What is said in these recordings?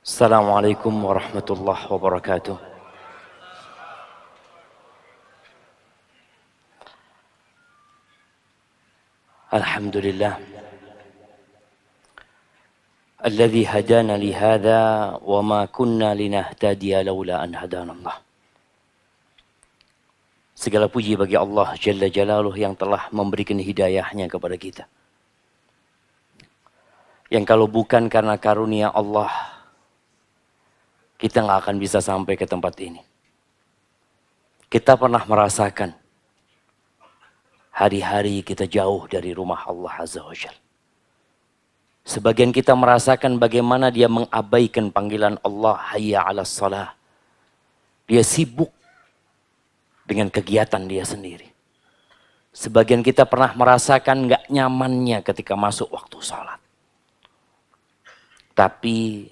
Assalamualaikum warahmatullahi wabarakatuh. Alhamdulillah. Alladzi hadana li hadza wa ma kunna linahtadiya laula an hadana Allah. Segala puji bagi Allah Jalla Jalaluh yang telah memberikan hidayahnya kepada kita. Yang kalau bukan karena karunia Allah, kita nggak akan bisa sampai ke tempat ini. Kita pernah merasakan hari-hari kita jauh dari rumah Allah Azza wa Jalla. Sebagian kita merasakan bagaimana dia mengabaikan panggilan Allah, hayya 'alas shalah. Dia sibuk dengan kegiatan dia sendiri. Sebagian kita pernah merasakan gak nyamannya ketika masuk waktu sholat. Tapi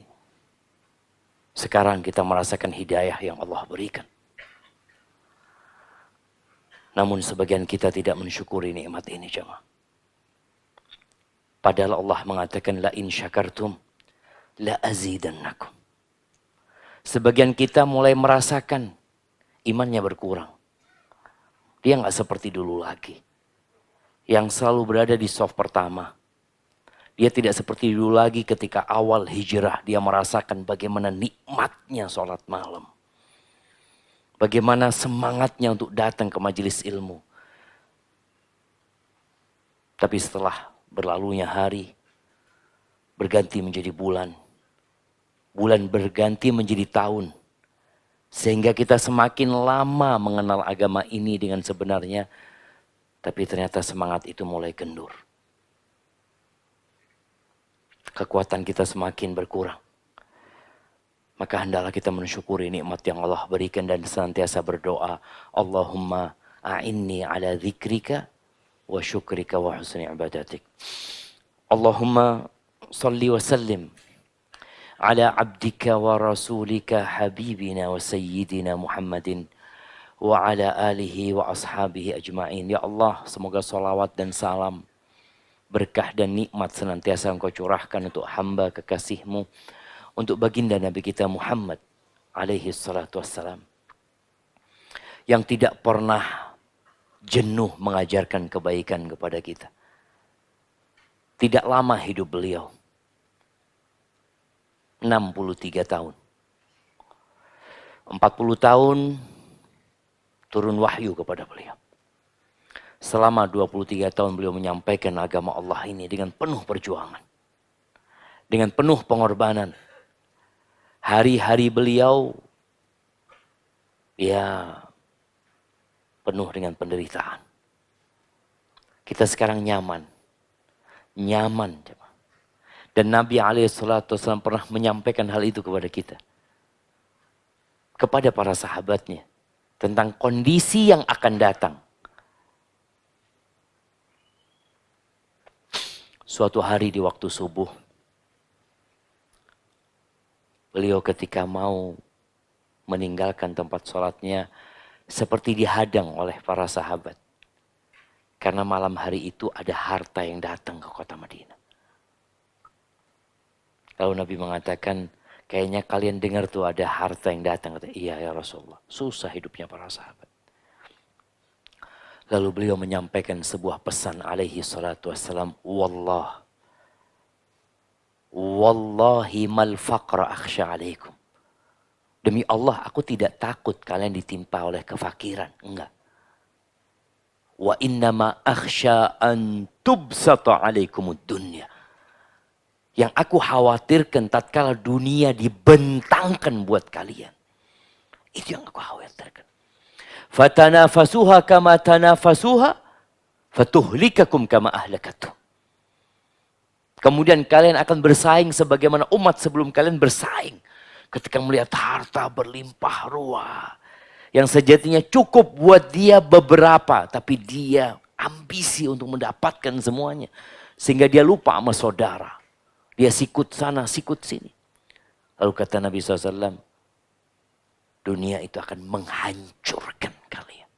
sekarang kita merasakan hidayah yang Allah berikan. Namun sebagian kita tidak mensyukuri nikmat ini, jemaah. Padahal Allah mengatakan la in syakartum la azidannakum. Sebagian kita mulai merasakan imannya berkurang. Dia nggak seperti dulu lagi. Yang selalu berada di saf pertama. Dia tidak seperti dulu lagi ketika awal hijrah. Dia merasakan bagaimana nikmatnya sholat malam. Bagaimana semangatnya untuk datang ke majelis ilmu. Tapi setelah berlalunya hari, berganti menjadi bulan. Bulan berganti menjadi tahun. Sehingga kita semakin lama mengenal agama ini dengan sebenarnya. Tapi ternyata semangat itu mulai kendur. Kekuatan kita semakin berkurang. Maka hendaklah kita mensyukuri nikmat yang Allah berikan dan senantiasa berdoa. Allahumma a'inni ala dzikrika wa syukrika wa husni ibadatik. Allahumma salli wa sallim ala abdika wa rasulika habibina wa sayyidina Muhammadin wa ala alihi wa ashabihi ajma'in. Ya Allah, semoga salawat dan salam, berkah dan nikmat senantiasa Engkau curahkan untuk hamba kekasih-Mu, untuk baginda Nabi kita Muhammad alaihi salatu wassalam, yang tidak pernah jenuh mengajarkan kebaikan kepada kita. Tidak lama hidup beliau, 63 tahun. 40 tahun turun wahyu kepada beliau. Selama 23 tahun beliau menyampaikan agama Allah ini dengan penuh perjuangan. Dengan penuh pengorbanan. Hari-hari beliau ya penuh dengan penderitaan. Kita sekarang nyaman. Nyaman. Dan Nabi SAW pernah menyampaikan hal itu kepada kita. Kepada para sahabatnya. Tentang kondisi yang akan datang. Suatu hari di waktu subuh. Beliau ketika mau meninggalkan tempat sholatnya. Seperti dihadang oleh para sahabat. Karena malam hari itu ada harta yang datang ke kota Madinah. Lalu Nabi mengatakan, kayaknya kalian dengar tuh ada harta yang datang. Kata, iya ya Rasulullah, susah hidupnya para sahabat. Lalu beliau menyampaikan sebuah pesan alaihi salatu wassalam. Wallahi mal faqra akhsha alaikum. Demi Allah, aku tidak takut kalian ditimpa oleh kefakiran. Enggak. Wa innama akhsha an tubsata alaikumud dunya. Yang aku khawatirkan tatkala dunia dibentangkan buat kalian. Itu yang aku khawatirkan. Fatanafasuha kama tanafasuha fatuhlikakum kama ahlakatuh. Kemudian kalian akan bersaing sebagaimana umat sebelum kalian bersaing. Ketika melihat harta berlimpah ruah. Yang sejatinya cukup buat dia beberapa. Tapi dia ambisi untuk mendapatkan semuanya. Sehingga dia lupa sama saudara. Dia sikut sana, sikut sini. Lalu kata Nabi SAW. Dunia itu akan menghancurkan kalian.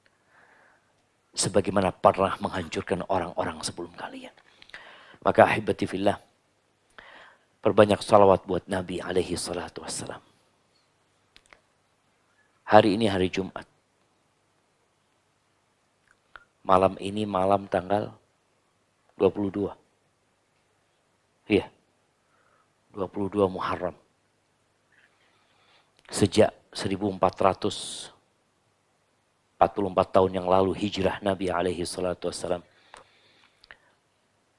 Sebagaimana pernah menghancurkan orang-orang sebelum kalian. Maka ahibati fillah. Perbanyak salawat buat Nabi alaihi salatu wassalam. Hari ini hari Jumat. Malam ini malam tanggal 22. Iya. 22 Muharram. Sejak 1444 tahun yang lalu hijrah Nabi alaihi salatu wassalam.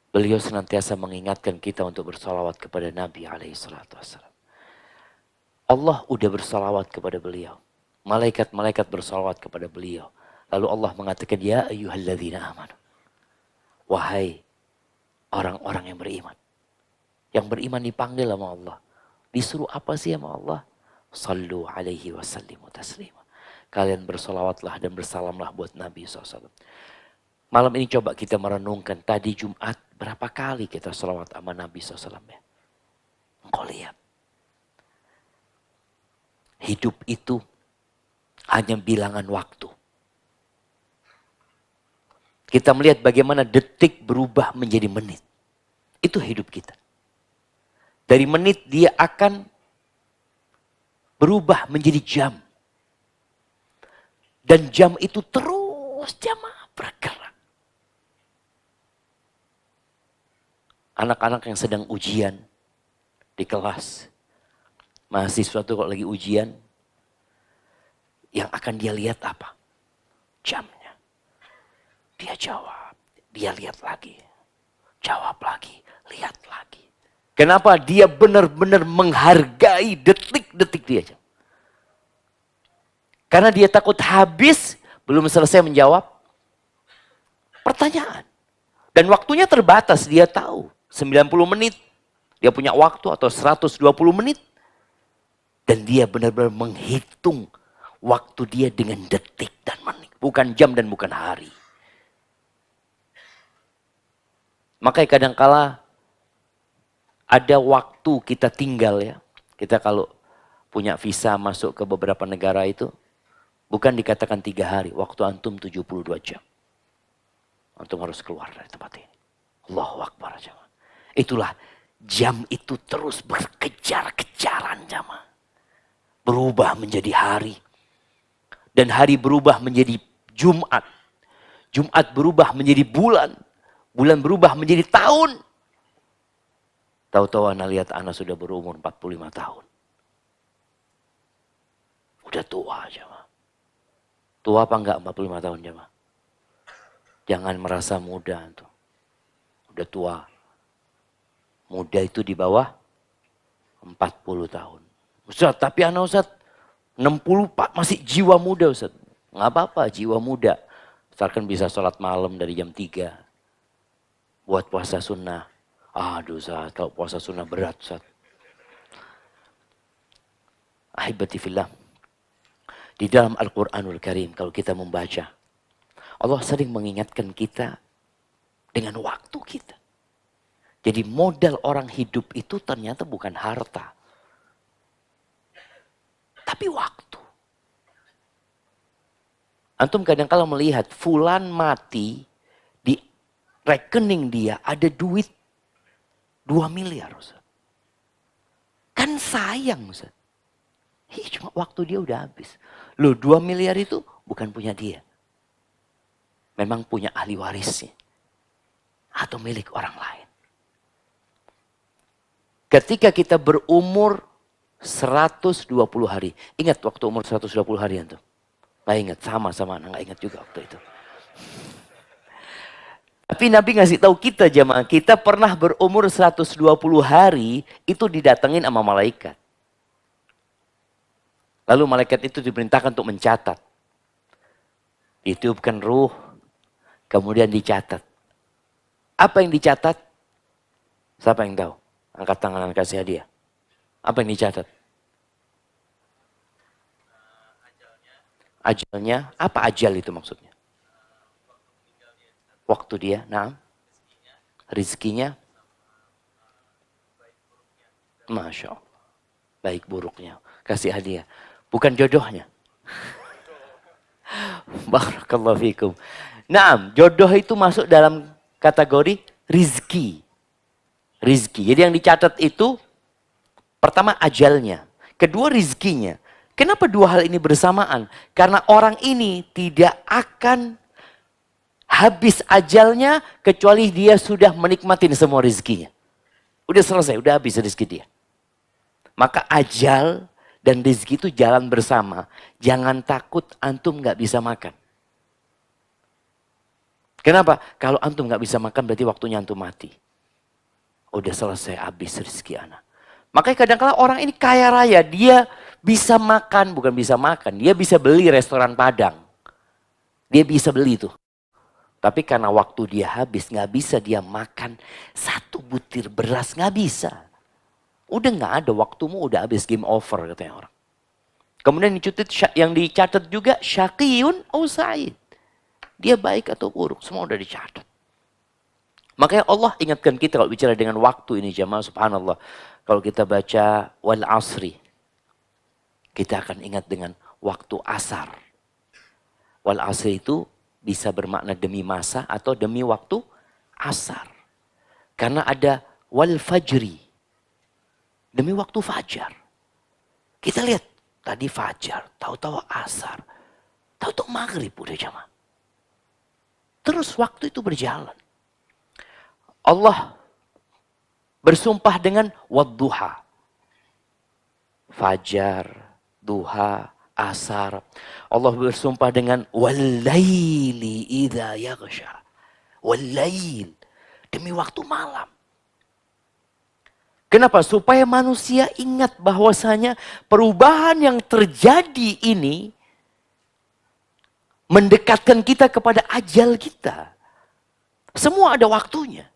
Beliau senantiasa mengingatkan kita untuk bersalawat kepada Nabi alaihi salatu wassalam. Allah udah bersalawat kepada beliau. Malaikat-malaikat bersalawat kepada beliau. Lalu Allah mengatakan, ya ayyuhalladzina amanu. Wahai orang-orang yang beriman. Yang beriman dipanggil sama Allah. Disuruh apa sih sama Allah? Sallu alaihi wasallimu taslima. Kalian bersalawatlah dan bersalamlah buat Nabi SAW. Malam ini coba kita merenungkan. Tadi Jumat berapa kali kita salawat sama Nabi SAW ya? Engkau lihat. Hidup itu hanya bilangan waktu. Kita melihat bagaimana detik berubah menjadi menit. Itu hidup kita. Dari menit dia akan berubah menjadi jam. Dan jam itu terus jamaah bergerak. Anak-anak yang sedang ujian di kelas. Mahasiswa itu kalau lagi ujian. Yang akan dia lihat apa? Jamnya. Dia jawab. Dia lihat lagi. Jawab lagi. Lihat lagi. Kenapa? Dia benar-benar menghargai detik-detik dia. Karena dia takut habis. Belum selesai menjawab pertanyaan. Dan waktunya terbatas. Dia tahu. 90 menit. Dia punya waktu atau 120 menit. Dan dia benar-benar menghitung waktu dia dengan detik dan menit. Bukan jam dan bukan hari. Makanya kadangkala ada waktu kita tinggal ya. Kita kalau punya visa masuk ke beberapa negara itu. Bukan dikatakan 3 hari. Waktu antum 72 jam. Antum harus keluar dari tempat ini. Allahu Akbar jamaah. Itulah jam itu terus berkejar-kejaran jamaah. Berubah menjadi hari. Dan hari berubah menjadi Jumat. Jumat berubah menjadi bulan. Bulan berubah menjadi tahun. Tahu-tahu anak lihat anak sudah berumur 45 tahun. Udah tua jamaah. Tua apa enggak 45 tahun jamaah? Jangan merasa muda tuh. Udah tua. Muda itu di bawah 40 tahun. Ustaz, tapi anak Ustaz 60 Pak masih jiwa muda Ustaz. Nggak apa-apa jiwa muda. Misalkan bisa sholat malam dari jam 3. Buat puasa sunnah. Aduh Ustaz, kalau puasa sunnah berat Ustaz. Ahibati fillah. Di dalam Al-Quranul Karim kalau kita membaca. Allah sering mengingatkan kita dengan waktu kita. Jadi modal orang hidup itu ternyata bukan harta. Tapi waktu. Antum kadang-kala melihat fulan mati di rekening dia ada duit 2 miliar. Ustaz. Kan sayang Ustaz. Cuma waktu dia udah habis. Loh 2 miliar itu bukan punya dia. Memang punya ahli warisnya. Atau milik orang lain. Ketika kita berumur 120 hari. Ingat waktu umur 120 hari antum? Nggak ingat, sama-sama anak nggak ingat juga waktu itu. Tapi Nabi ngasih tahu kita jamaah, kita pernah berumur 120 hari itu didatengin sama malaikat. Lalu malaikat itu diperintahkan untuk mencatat. Ditiupkan ruh, kemudian dicatat. Apa yang dicatat? Siapa yang tahu? Angkat tangan kasih hadiah. Apa yang dicatat? Ajalnya. Apa ajal itu maksudnya? Waktu dia. Nah. Rizkinya. Masya Allah. Baik buruknya. Kasih hadiah. Bukan jodohnya. Barakallahu fikum. Nah, jodoh itu masuk dalam kategori rizki. Rizki. Jadi yang dicatat itu Pertama ajalnya, kedua rizkinya. Kenapa dua hal ini bersamaan? Karena orang ini tidak akan habis ajalnya kecuali dia sudah menikmati semua rizkinya. Udah selesai, udah habis rezeki dia. Maka ajal dan rezeki itu jalan bersama. Jangan takut antum nggak bisa makan. Kenapa? Kalau antum nggak bisa makan berarti waktunya antum mati. Udah selesai, habis rezeki anak. Makanya kadang-kadang orang ini kaya raya, dia bisa makan, bukan bisa makan. Dia bisa beli restoran Padang. Dia bisa beli itu. Tapi karena waktu dia habis, nggak bisa dia makan satu butir beras, nggak bisa. Udah nggak ada, waktumu udah habis, game over katanya orang. Kemudian yang dicatat juga syaqiyun au sa'id. Dia baik atau buruk, semua udah dicatat. Makanya Allah ingatkan kita kalau bicara dengan waktu ini jamaah, subhanallah. Kalau kita baca wal asri, kita akan ingat dengan waktu asar. Wal asri itu bisa bermakna demi masa atau demi waktu asar. Karena ada wal fajri, demi waktu fajar. Kita lihat tadi fajar, tahu-tahu asar, tahu-tahu maghrib udah jamaah. Terus waktu itu berjalan. Allah bersumpah dengan wadduha. Fajar, duha, asar. Allah bersumpah dengan wallaili idza yaghsha. Wallail, demi waktu malam. Kenapa? Supaya manusia ingat bahwasanya perubahan yang terjadi ini mendekatkan kita kepada ajal kita. Semua ada waktunya.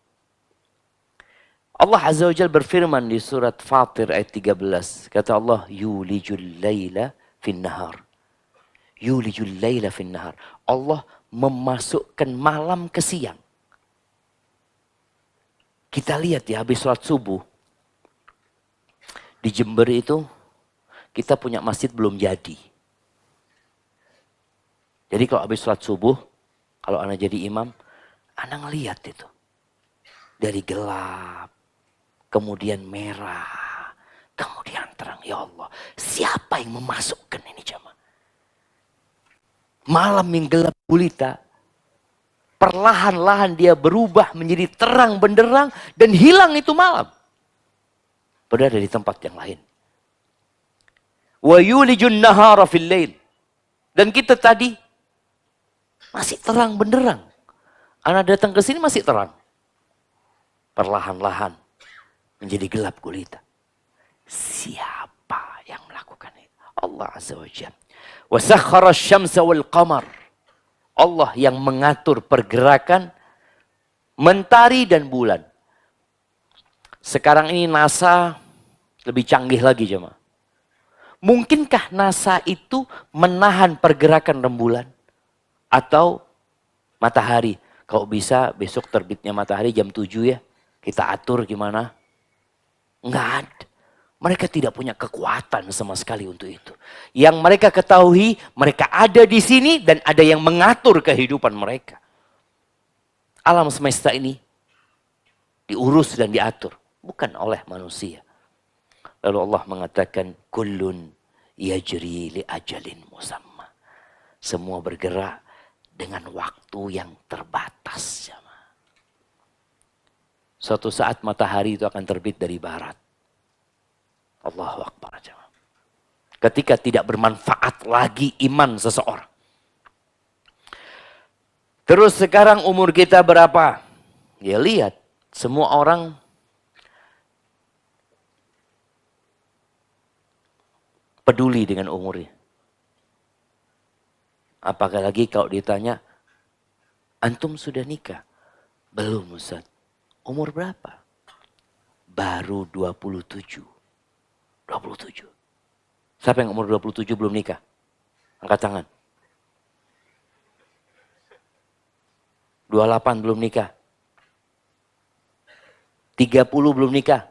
Allah Azza wa Jalla berfirman di surat Fatir ayat 13. Kata Allah, yulijul layla fin nahar. Yulijul layla fin nahar. Allah memasukkan malam ke siang. Kita lihat ya, habis sholat subuh. Di Jember itu, kita punya masjid belum jadi. Jadi kalau habis sholat subuh, kalau anak jadi imam, anak ngeliat itu. Dari gelap, kemudian merah, kemudian terang. Ya Allah, siapa yang memasukkan ini jamaah? Malam yang gelap gulita, perlahan-lahan dia berubah menjadi terang benderang dan hilang itu malam. Berada di tempat yang lain. Wa yulijun nahara fil lail. Dan kita tadi masih terang benderang. Anak datang ke sini masih terang. Perlahan-lahan menjadi gelap gulita. Siapa yang melakukan itu? Allah Azza wa Jalla. Wa sakhkhara asy-syamsa wal qamar. Allah yang mengatur pergerakan mentari dan bulan. Sekarang ini NASA lebih canggih lagi jemaah. Mungkinkah NASA itu menahan pergerakan rembulan atau matahari? Kalau bisa besok terbitnya matahari jam 7 ya. Kita atur gimana? Enggak ada. Mereka tidak punya kekuatan sama sekali untuk itu. Yang mereka ketahui, mereka ada di sini dan ada yang mengatur kehidupan mereka. Alam semesta ini diurus dan diatur, bukan oleh manusia. Lalu Allah mengatakan, kullun yajri li ajalin musamma. Semua bergerak dengan waktu yang terbatas. Suatu saat matahari itu akan terbit dari barat. Allahu Akbar. Ketika tidak bermanfaat lagi iman seseorang. Terus sekarang umur kita berapa? Ya lihat, semua orang peduli dengan umurnya. Apalagi kalau ditanya, antum sudah nikah? Belum Ustaz. Umur berapa? Baru 27. 27. Siapa yang umur 27 belum nikah? Angkat tangan. 28 belum nikah. 30 belum nikah.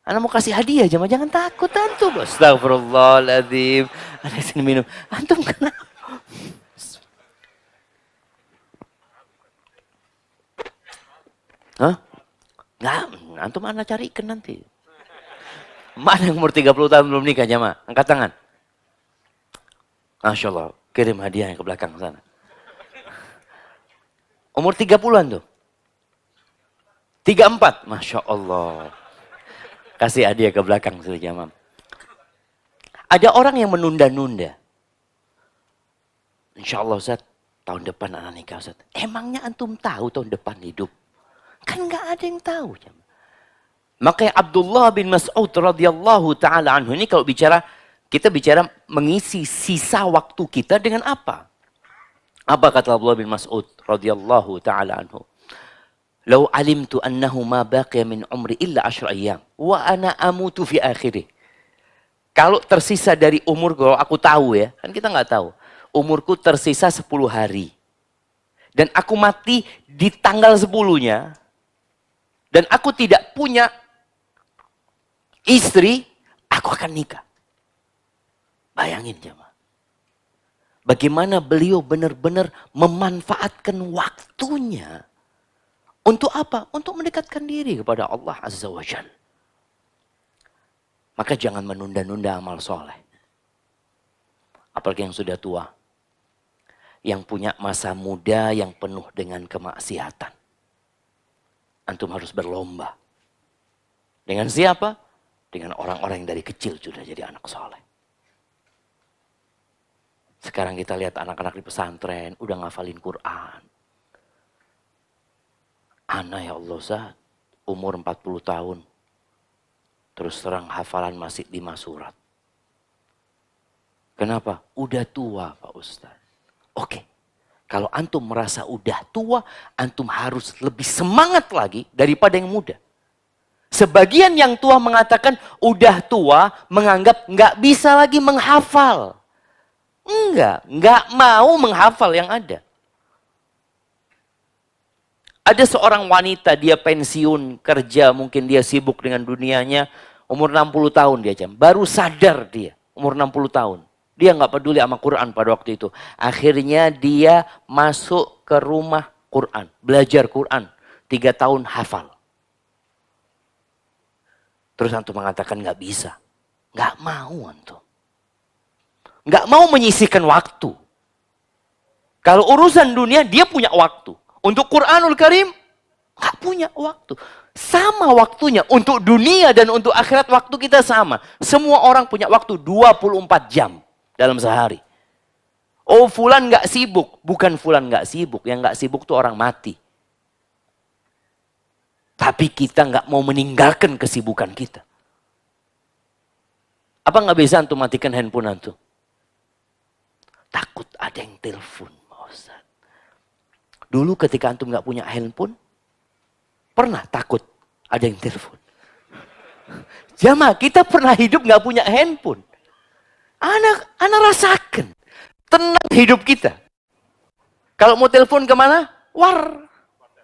Anak mau kasih hadiah, jangan takut antum. Astagfirullahaladzim. Ada sini minum. Antum kenapa? Hah? Nggak, antum anak carikan nanti. Mana yang umur 30 tahun belum nikah jamaah? Angkat tangan. Masya Allah, kirim hadiah yang ke belakang sana. Umur 30-an tuh. 34, Masya Allah. Kasih hadiah ke belakang sudah jamaah. Ada orang yang menunda-nunda. Insya Allah Ustaz, tahun depan anak nikah Ustaz. Emangnya antum tahu tahun depan hidup? Kan nggak ada yang tahu. Makanya Abdullah bin Mas'ud radhiyallahu taala anhu ini kalau kita bicara mengisi sisa waktu kita dengan apa? Apa kata Abdullah bin Mas'ud radhiyallahu taala anhu? "Lau alimtu annahu ma baqiya min umri illa 10 ayyam wa ana amutu fi akhirih." Kalau tersisa dari umur, kalau aku tahu ya, kan kita nggak tahu. Umurku tersisa 10 hari. Dan aku mati di tanggal 10-nya. Dan aku tidak punya istri, aku akan nikah. Bayangin jemaah. Bagaimana beliau benar-benar memanfaatkan waktunya. Untuk apa? Untuk mendekatkan diri kepada Allah Azza wa Jalla. Maka jangan menunda-nunda amal soleh. Apalagi yang sudah tua. Yang punya masa muda yang penuh dengan kemaksiatan. Antum harus berlomba. Dengan siapa? Dengan orang-orang yang dari kecil sudah jadi anak soleh. Sekarang kita lihat anak-anak di pesantren udah ngafalin Quran. Ana ya Allah Ustaz, umur 40 tahun. Terus terang hafalan masih 5 surat. Kenapa? Udah tua Pak Ustaz. Oke, kalau antum merasa udah tua, antum harus lebih semangat lagi daripada yang muda. Sebagian yang tua mengatakan udah tua, menganggap nggak bisa lagi menghafal. Nggak mau menghafal yang ada. Ada seorang wanita, dia pensiun kerja, mungkin dia sibuk dengan dunianya, umur 60 tahun dia jam. Baru sadar dia, umur 60 tahun. Dia nggak peduli sama Quran pada waktu itu. Akhirnya dia masuk ke rumah Quran, belajar Quran. 3 tahun hafal. Terus antum mengatakan nggak bisa. Nggak mau antum. Nggak mau menyisihkan waktu. Kalau urusan dunia dia punya waktu. Untuk Quranul Karim nggak punya waktu. Sama waktunya untuk dunia dan untuk akhirat waktu kita sama. Semua orang punya waktu 24 jam dalam sehari. Oh fulan nggak sibuk. Bukan fulan nggak sibuk. Yang nggak sibuk tuh orang mati. Tapi kita nggak mau meninggalkan kesibukan kita. Apa nggak bisa antum matikan handphone antum? Takut ada yang telepon. Ustaz. Dulu ketika antum nggak punya handphone, pernah takut ada yang telepon. Jamaah, kita pernah hidup nggak punya handphone. Anak rasakan tenang hidup kita. Kalau mau telepon kemana?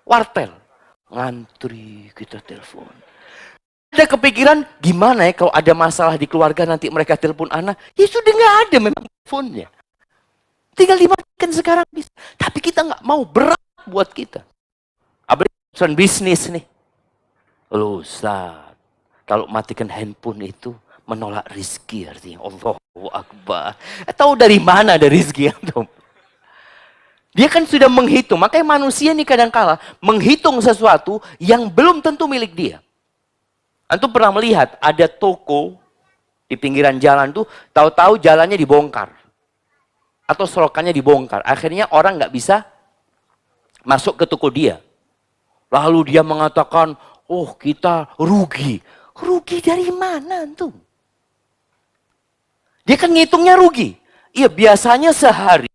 Wartel. Ngantri kita telepon. Ada kepikiran gimana ya kalau ada masalah di keluarga nanti mereka telepon anak. Ya sudah nggak ada memang teleponnya. Tinggal dimatikan sekarang bisa. Tapi kita nggak mau, berat buat kita. Apalagi urusan bisnis nih. Loh Ustaz, kalau matikan handphone itu menolak rizki artinya. Allahu Akbar. Tahu dari mana ada rizki antum? Dia kan sudah menghitung. Makanya manusia ini kadang-kala menghitung sesuatu yang belum tentu milik dia. Antum pernah melihat ada toko di pinggiran jalan tuh, tahu-tahu jalannya dibongkar. Atau selokannya dibongkar. Akhirnya orang nggak bisa masuk ke toko dia. Lalu dia mengatakan, oh kita rugi. Rugi dari mana antum? Dia kan ngitungnya rugi. Iya biasanya sehari.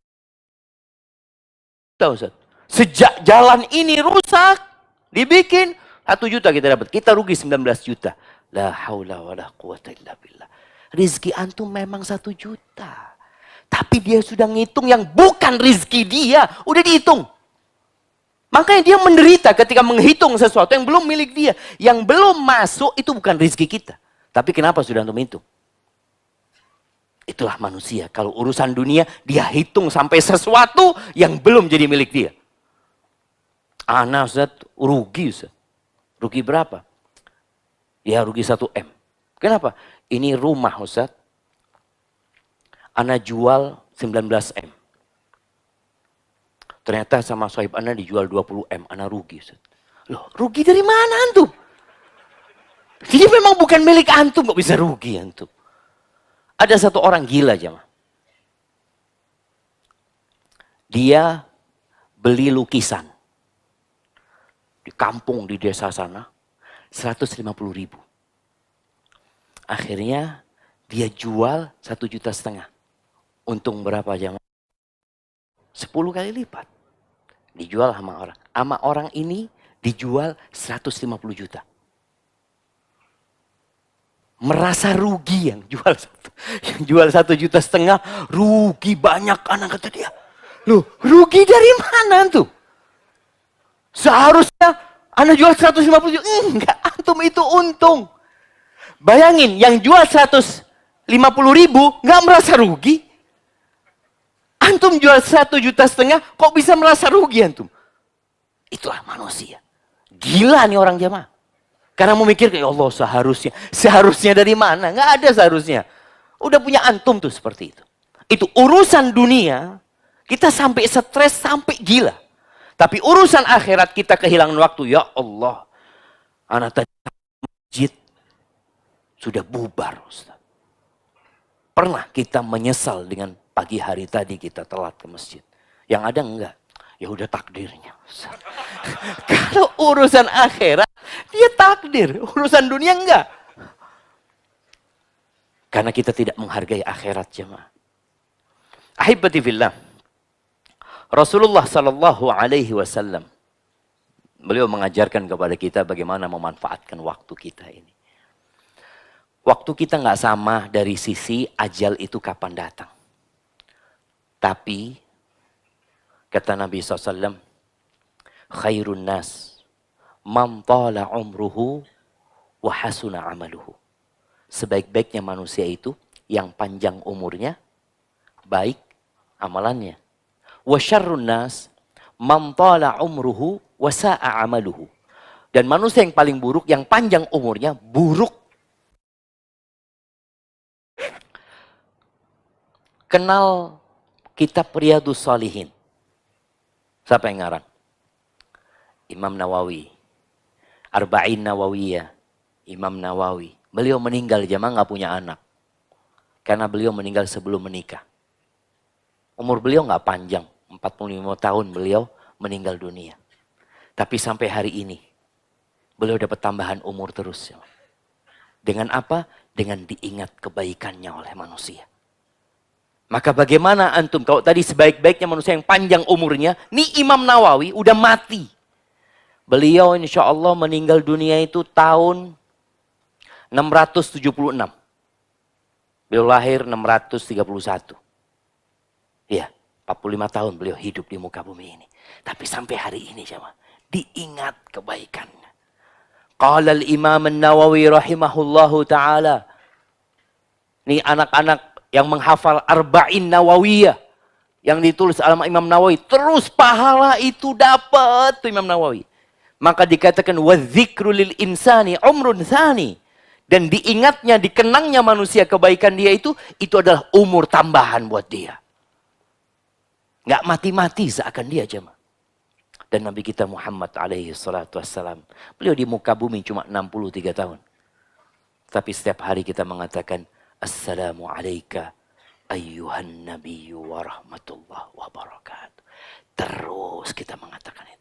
Sejak jalan ini rusak, dibikin 1 juta kita dapat. Kita rugi 19 juta. La haula wa la quwata illa billah. Rizki antum memang 1 juta. Tapi dia sudah ngitung yang bukan rizki dia. Udah dihitung. Makanya dia menderita ketika menghitung sesuatu yang belum milik dia. Yang belum masuk itu bukan rizki kita. Tapi kenapa sudah antum hitung? Itulah manusia. Kalau urusan dunia, dia hitung sampai sesuatu yang belum jadi milik dia. Ana Ustaz, rugi Ustaz. Rugi berapa? Ya rugi 1 M. Kenapa? Ini rumah Ustaz. Ana jual 19 M. Ternyata sama sohib ana dijual 20 M. Ana rugi Ustaz. Loh, rugi dari mana antum? Dia memang bukan milik antum, kok bisa rugi antum. Ada satu orang gila jemaah. Dia beli lukisan. Di kampung di desa sana. 150.000. Akhirnya dia jual 1,5 juta. Untung berapa jemaah? 10 kali lipat. Dijual sama orang. Sama orang ini dijual 150 juta. Merasa rugi yang jual 1,5 juta, rugi banyak, anak kata dia. Loh, rugi dari mana tuh? Seharusnya anak jual 150 juta. Enggak, antum itu untung. Bayangin, yang jual 150.000 nggak merasa rugi. Antum jual 1,5 juta, kok bisa merasa rugi antum? Itulah manusia. Gila nih orang jamaah. Karena memikir, ya Allah seharusnya. Seharusnya dari mana? Nggak ada seharusnya. Udah punya antum tuh seperti itu. Itu urusan dunia, kita sampai stres, sampai gila. Tapi urusan akhirat kita kehilangan waktu. Ya Allah, anak tadi masjid sudah bubar Ustaz. Pernah kita menyesal dengan pagi hari tadi kita telat ke masjid? Yang ada enggak? Ya udah takdirnya Ustaz. Kalau urusan akhirat, dia takdir. Urusan dunia enggak. Karena kita tidak menghargai akhirat jemaah. Ahibati fillah. Rasulullah sallallahu alaihi wasallam, beliau mengajarkan kepada kita bagaimana memanfaatkan waktu kita ini. Waktu kita nggak sama dari sisi ajal itu kapan datang. Tapi kata Nabi SAW, khairun nas man tala umruhu wa hasuna amaluhu. Sebaik-baiknya manusia itu yang panjang umurnya, baik amalannya. Wa syarrun nas man tala umruhu wa sa'a amaluhu. Dan manusia yang paling buruk, yang panjang umurnya, buruk. Kenal kitab Riyadhus Shalihin. Siapa yang ngarang? Imam Nawawi. Arba'in Nawawiyah. Imam Nawawi. Beliau meninggal jamaah nggak punya anak. Karena beliau meninggal sebelum menikah. Umur beliau nggak panjang. 45 tahun beliau meninggal dunia. Tapi sampai hari ini, beliau dapat tambahan umur terus. Dengan apa? Dengan diingat kebaikannya oleh manusia. Maka bagaimana antum, kalau tadi sebaik-baiknya manusia yang panjang umurnya, nih Imam Nawawi udah mati. Beliau insya Allah meninggal dunia itu tahun 676. Beliau lahir 631. Ya, 45 tahun beliau hidup di muka bumi ini. Tapi sampai hari ini sama diingat kebaikannya. Qala al-Imam an-Nawawi rahimahullahu ta'ala. Nih anak-anak yang menghafal Arba'in Nawawiyah yang ditulis oleh Imam Nawawi, terus pahala itu dapat tuh Imam Nawawi. Maka dikatakan wadzikru lil insani umrun tsani, dan diingatnya, dikenangnya manusia kebaikan dia itu adalah umur tambahan buat dia. Nggak mati-mati seakan dia jemaah. Dan Nabi kita Muhammad alaihi salatu wassalam, beliau di muka bumi cuma 63 tahun. Tapi setiap hari kita mengatakan Assalamu alayka ayyuhan nabiyyu wa rahmatullah wa barakatuh. Terus kita mengatakan itu.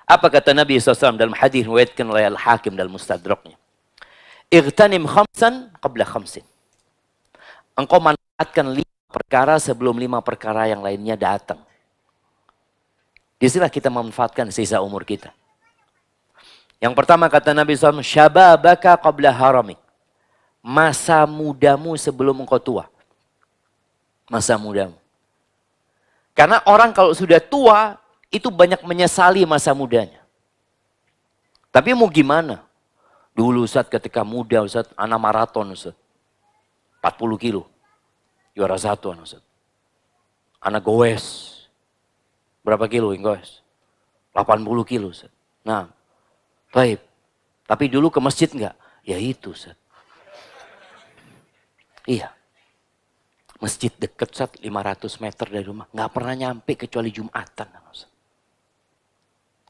Apa kata Nabi SAW dalam hadis riwayatkan oleh Al-Hakim dalam Mustadraknya? Igtanim khamsan qabla khamsin. Engkau manfaatkan 5 perkara sebelum 5 perkara yang lainnya datang. Disinilah kita memanfaatkan sisa umur kita. Yang pertama kata Nabi SAW, syababaka qabla haramik. Masa mudamu sebelum engkau tua. Masa mudamu. Karena orang kalau sudah tua, itu banyak menyesali masa mudanya. Tapi mau gimana? Dulu Ustaz ketika muda Ustaz, anak maraton Ustaz. 40 kilo. Juara 1 anak Ustaz. Anak goes. Berapa kilo yang goes? 80 kilo Ustaz. Nah, baik. Tapi dulu ke masjid enggak? Ya itu, Ustaz. Iya. Masjid deket, Ustaz, 500 meter dari rumah. Nggak pernah nyampe kecuali Jumatan. Ustaz.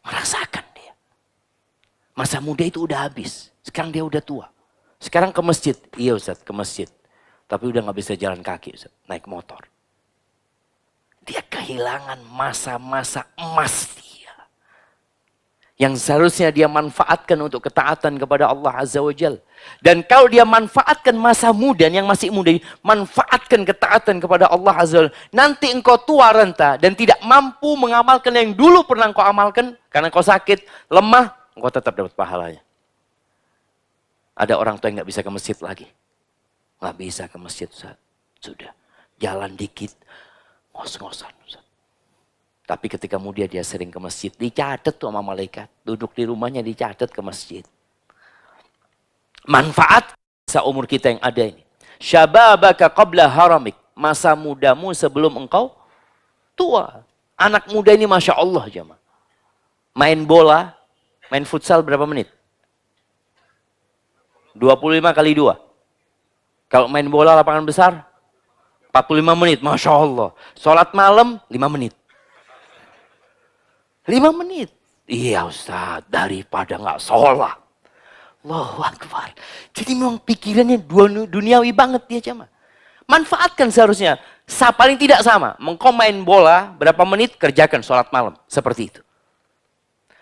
Merasakan dia. Masa muda itu udah habis. Sekarang dia udah tua. Sekarang ke masjid. Iya, Ustaz, ke masjid. Tapi udah nggak bisa jalan kaki, Ustaz. Naik motor. Dia kehilangan masa-masa emas dia. Yang seharusnya dia manfaatkan untuk ketaatan kepada Allah Azza wa Jal. Dan kalau dia manfaatkan masa muda yang masih muda, manfaatkan ketaatan kepada Allah Azza wa Jal. Nanti engkau tua renta dan tidak mampu mengamalkan yang dulu pernah engkau amalkan. Karena engkau sakit, lemah, engkau tetap dapat pahalanya. Ada orang tua yang nggak bisa ke masjid lagi. Nggak bisa ke masjid, Ustaz. Sudah. Jalan dikit, ngos-ngosan, Ustaz. Tapi ketika muda dia sering ke masjid, dicatat tuh sama malaikat. Duduk di rumahnya dicatat ke masjid. Manfaat seumur kita yang ada ini. Syababaka qabla haramik. Masa mudamu sebelum engkau tua. Anak muda ini Masya Allah jemaah. Main bola, main futsal berapa menit? 25 kali 2. Kalau main bola lapangan besar, 45 menit. Masya Allah. Sholat malam, 5 menit. 5 menit. Iya Ustaz, daripada nggak sholat. Allahu Akbar. Jadi memang pikirannya duniawi banget dia jemaah. Manfaatkan seharusnya. Paling tidak sama. Engkau main bola, berapa menit kerjakan sholat malam. Seperti itu.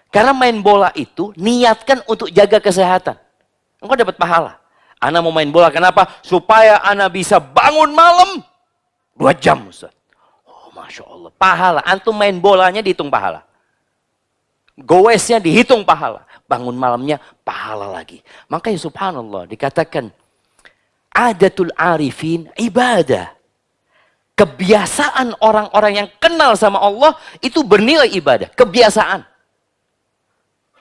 Karena main bola itu niatkan untuk jaga kesehatan. Engkau dapat pahala. Ana mau main bola, kenapa? Supaya ana bisa bangun malam 2 jam Ustaz. Oh Masya Allah. Pahala. Antum main bolanya dihitung pahala. Goesnya dihitung pahala. Bangun malamnya pahala lagi. Makanya subhanallah dikatakan adatul arifin ibadah. Kebiasaan orang-orang yang kenal sama Allah itu bernilai ibadah. Kebiasaan.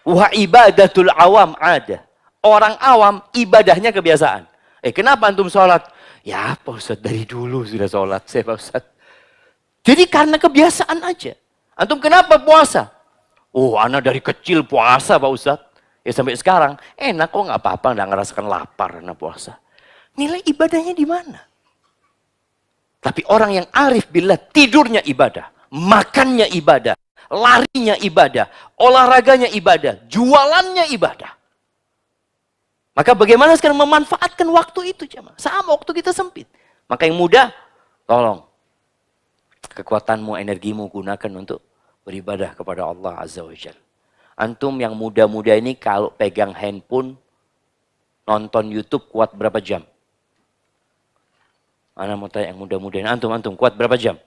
Wa ibadatul awam ada. Orang awam ibadahnya kebiasaan. Kenapa antum sholat? Ya Pak Ustaz, dari dulu sudah sholat saya Pak Ustaz. Jadi karena kebiasaan aja. Antum kenapa puasa? Oh, anak dari kecil puasa Pak Ustaz. Ya sampai sekarang, enak kok nggak apa-apa, nggak ngerasakan lapar anak puasa. Nilai ibadahnya di mana? Tapi orang yang arif billah, tidurnya ibadah, makannya ibadah, larinya ibadah, olahraganya ibadah, jualannya ibadah. Maka bagaimana sekarang memanfaatkan waktu itu jemaah? Sama waktu kita sempit. Maka yang muda, tolong kekuatanmu, energimu gunakan untuk beribadah kepada Allah Azza wa Jalla. Antum yang muda-muda ini kalau pegang handphone, nonton YouTube kuat berapa jam? Ana mau tanya yang muda-muda ini, antum kuat berapa jam?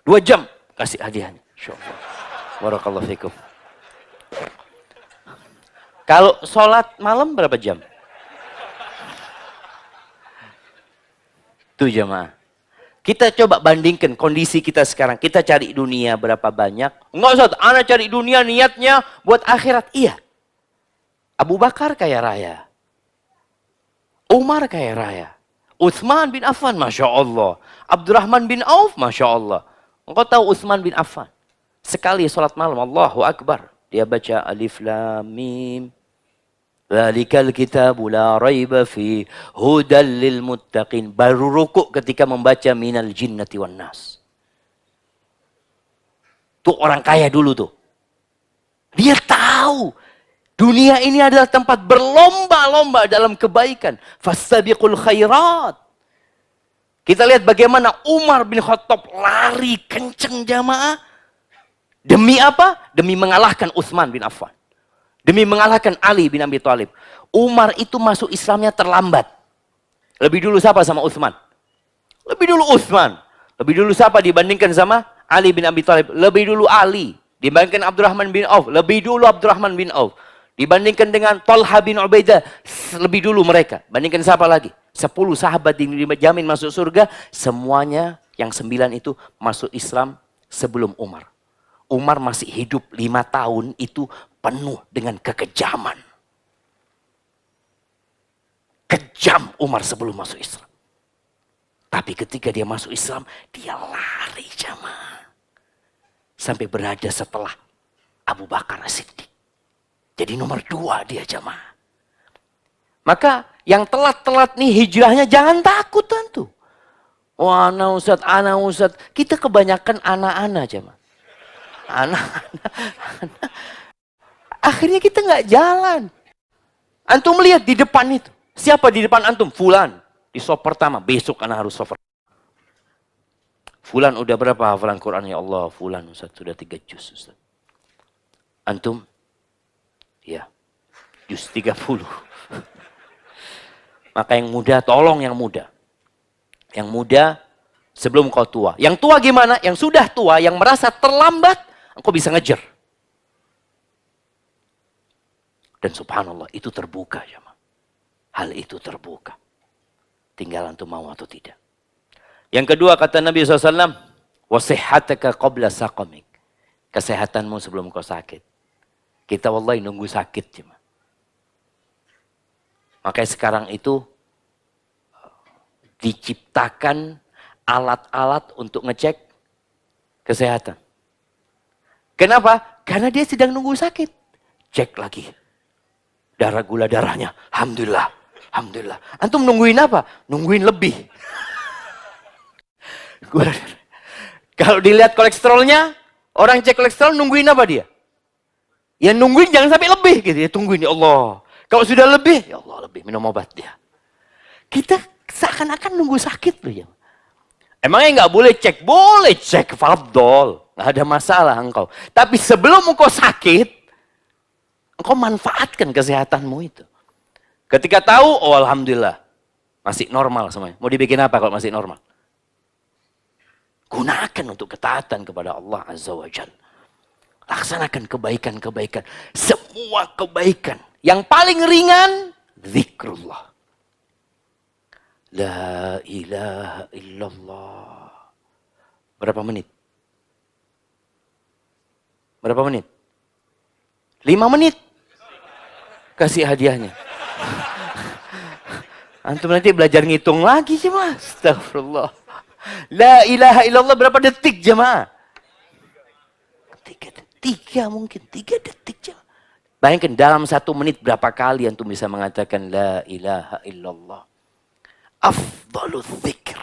2 jam. Kasih hadiahnya. Insyaallah. Barakallahu fikum. Kalau sholat malam berapa jam? Tuh jemaah. Kita coba bandingkan kondisi kita sekarang. Kita cari dunia berapa banyak. Enggak usah, anak cari dunia niatnya buat akhirat. Iya. Abu Bakar kaya raya. Umar kaya raya. Utsman bin Affan, Masya Allah. Abdurrahman bin Auf, Masya Allah. Engkau tahu Utsman bin Affan? Sekali sholat malam, Allahu Akbar. Dia baca Alif Lam Mim. Dzalikal kitabu la raiba fi hudal lil muttaqin. Baru rukuk ketika membaca minal jinnati wan nas. Tuh orang kaya dulu tuh. Dia tahu dunia ini adalah tempat berlomba-lomba dalam kebaikan. Fastabiqul khairat. Kita lihat bagaimana Umar bin Khattab lari kenceng jamaah. Demi apa? Demi mengalahkan Utsman bin Affan. Demi mengalahkan Ali bin Abi Thalib. Umar itu masuk Islamnya terlambat. Lebih dulu siapa sama Utsman? Lebih dulu Utsman. Lebih dulu siapa dibandingkan sama Ali bin Abi Thalib? Lebih dulu Ali. Dibandingkan Abdurrahman bin Auf. Lebih dulu Abdurrahman bin Auf. Dibandingkan dengan Talha bin Ubaidah. Lebih dulu mereka. Bandingkan siapa lagi? 10 sahabat dijamin masuk surga. Semuanya yang 9 itu masuk Islam sebelum Umar. Umar masih hidup 5 tahun itu penuh dengan kekejaman. Kejam Umar sebelum masuk Islam. Tapi ketika dia masuk Islam, dia lari jamaah. Sampai berada setelah Abu Bakar As-Siddiq. Jadi nomor 2 dia jamaah. Maka yang telat-telat nih hijrahnya jangan takut tentu. Wah, anak Ustaz. Kita kebanyakan anak-anak aja, Mas. Anak-anak. Akhirnya kita nggak jalan. Antum lihat di depan itu. Siapa di depan antum? Fulan. Di sop pertama. Besok anak harus sop. Fulan udah berapa hafalan Quran? Ya Allah, Fulan Ustaz sudah 3 juz Ustaz. Antum? Ya, juz 30. Maka yang muda, tolong yang muda. Yang muda sebelum kau tua. Yang tua gimana? Yang sudah tua, yang merasa terlambat, engkau bisa ngejar. Dan subhanallah, itu terbuka. Hal itu terbuka. Tinggal antum mau atau tidak. Yang kedua kata Nabi SAW, wasihataka qabla saqamik. Kesehatanmu sebelum kau sakit. Kita wallahi nunggu sakit. Makanya sekarang itu diciptakan alat-alat untuk ngecek kesehatan. Kenapa? Karena dia sedang nunggu sakit. Cek lagi. Darah gula darahnya. Alhamdulillah. Alhamdulillah. Antum nungguin apa? Nungguin lebih. Kalau dilihat kolesterolnya, orang cek kolesterol nungguin apa dia? Ya nungguin jangan sampai lebih gitu ya, tungguin ya Allah. Kalau sudah lebih, ya Allah lebih minum obat dia. Kita seakan-akan nunggu sakit loh ya. Emangnya nggak boleh cek? Boleh cek, fadol. Nggak ada masalah engkau. Tapi sebelum engkau sakit, engkau manfaatkan kesehatanmu itu. Ketika tahu, oh alhamdulillah. Masih normal semuanya. Mau dibikin apa kalau masih normal? Gunakan untuk ketaatan kepada Allah Azza wa Jalla. Laksanakan kebaikan-kebaikan. Semua kebaikan. Yang paling ringan, zikrullah. La ilaha illallah. Berapa menit? Berapa menit? 5 menit. Kasih hadiahnya. Antum nanti belajar ngitung lagi sih mas. Astagfirullah. La ilaha illallah berapa detik jemaah? 3 mungkin, 3 detik jemaah. Bayangkan dalam 1 menit berapa kali antum bisa mengatakan la ilaha illallah. Afdalu dzikr.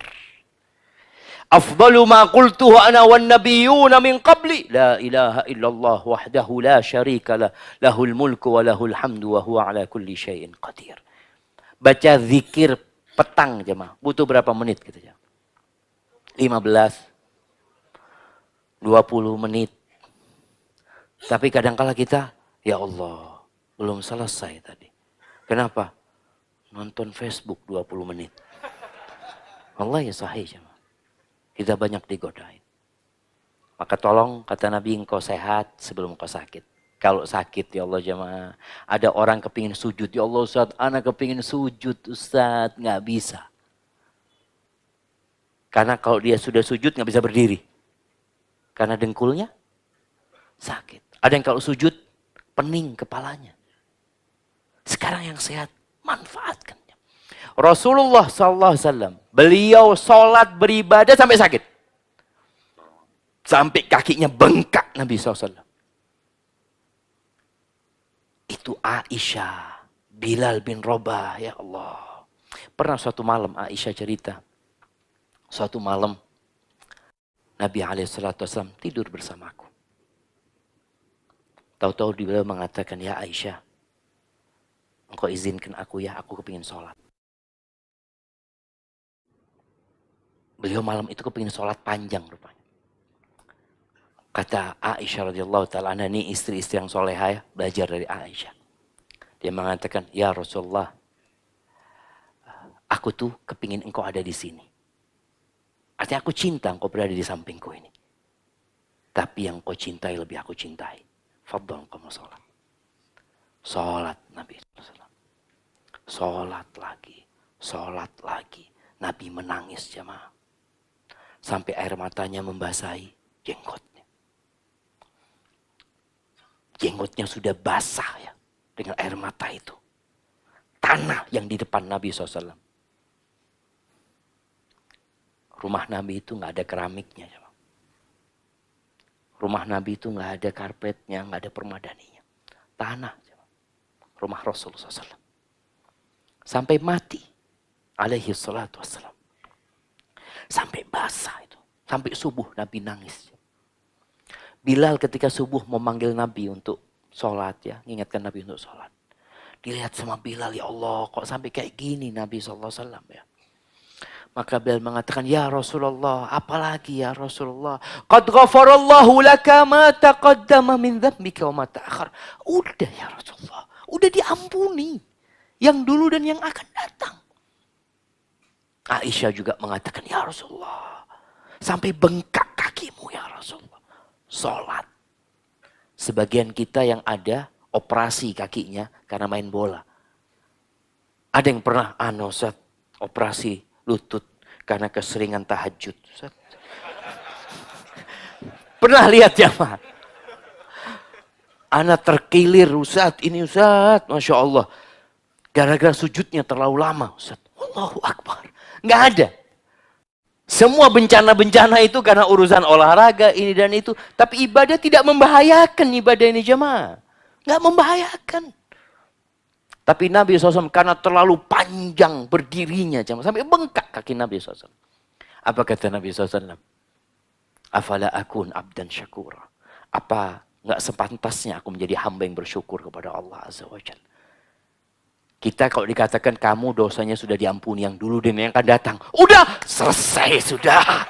Afdalu ma qultuhu ana wan nabiyyuna min qabli. La ilaha illallah wahdahu la syarika lah. Lahul mulku wa lahul hamdu wa huwa ala kulli syai'in qadir. Baca zikir petang jemaah. Butuh berapa menit gitu ya? 15, 20 menit. Tapi kadangkala kita, ya Allah, belum selesai tadi. Kenapa? Nonton Facebook 20 menit. Allah ya sahih jemaah. Kita banyak digodain. Maka tolong kata Nabi engkau sehat sebelum engkau sakit. Kalau sakit ya Allah jemaah. Ada orang kepingin sujud. Ya Allah Ustaz, anak kepingin sujud Ustaz. Nggak bisa. Karena kalau dia sudah sujud nggak bisa berdiri. Karena dengkulnya sakit. Ada yang kalau sujud pening kepalanya. Sekarang yang sehat manfaatkan. Rasulullah SAW, beliau sholat beribadah sampai sakit. Sampai kakinya bengkak Nabi SAW. Itu Aisyah, Bilal bin Rabah, ya Allah. Pernah suatu malam Aisyah cerita. Suatu malam Nabi SAW tidur bersamaku. Tahu-tahu beliau mengatakan, ya Aisyah, engkau izinkan aku ya, aku kepingin sholat. Beliau malam itu kepingin sholat panjang rupanya. Kata Aisyah radhiyallahu ta'ala anha, ini istri-istri yang solehah ya, belajar dari Aisyah. Dia mengatakan, ya Rasulullah, aku tuh kepingin engkau ada di sini. Artinya aku cinta engkau berada di sampingku ini. Tapi yang kau cintai lebih aku cintai. Fadhal kamu sholat. Sholat Nabi SAW. Sholat lagi. Sholat lagi. Nabi menangis jemaah. Sampai air matanya membasahi jenggotnya. Jenggotnya sudah basah ya. Dengan air mata itu. Tanah yang di depan Nabi SAW. Rumah Nabi itu nggak ada keramiknya. Rumah Nabi itu nggak ada karpetnya, nggak ada permadaninya. Tanah. Rumah Rasulullah SAW. sampai mati. Alaihi salatu wassalam. Sampai basah itu. Sampai subuh Nabi nangis. Bilal ketika subuh memanggil Nabi untuk sholat ya. Mengingatkan Nabi untuk sholat. Dilihat sama Bilal, ya Allah kok sampai kayak gini Nabi SAW ya. Maka Bilal mengatakan, ya Rasulullah, apalagi ya Rasulullah. Qad ghafarallahu laka ma taqaddama min dzambika wa ma ta'akhir. Udah ya Rasulullah, udah diampuni. Yang dulu dan yang akan datang. Aisyah juga mengatakan, ya Rasulullah, sampai bengkak kakimu ya Rasulullah. Sholat. Sebagian kita yang ada operasi kakinya karena main bola. Ada yang pernah, Ustaz, operasi lutut karena keseringan tahajud. Ustaz. Pernah lihat jamaah? Anak terkilir, Ustaz, ini Ustaz, Masya Allah. Gara-gara sujudnya terlalu lama, Ustaz. Allahu Akbar. Nggak ada. Semua bencana-bencana itu karena urusan olahraga ini dan itu. Tapi ibadah tidak membahayakan ibadah ini jemaah. Nggak membahayakan. Tapi Nabi SAW karena terlalu panjang berdirinya jemaah. Sampai bengkak kaki Nabi SAW. Apa kata Nabi SAW? Afala akun abdan syakura. Apa nggak sepantasnya aku menjadi hamba yang bersyukur kepada Allah Azza wa Jalla. Kita kalau dikatakan kamu dosanya sudah diampuni yang dulu dan yang akan datang. Udah selesai sudah.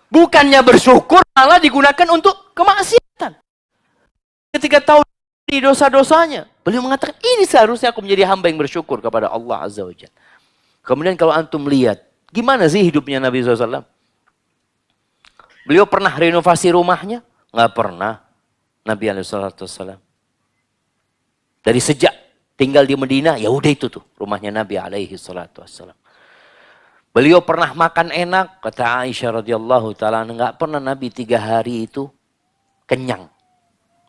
Bukannya bersyukur malah digunakan untuk kemaksiatan. Ketika tahu di dosa-dosanya. Beliau mengatakan ini seharusnya aku menjadi hamba yang bersyukur kepada Allah Azza wa Jalla. Kemudian kalau antum lihat. Gimana sih hidupnya Nabi SAW? Beliau pernah renovasi rumahnya? Nggak pernah. Nabi SAW. Dari sejak tinggal di Madinah, ya udah itu tuh rumahnya Nabi SAW. Beliau pernah makan enak, kata Aisyah radhiyallahu taala, nggak pernah Nabi 3 hari itu kenyang.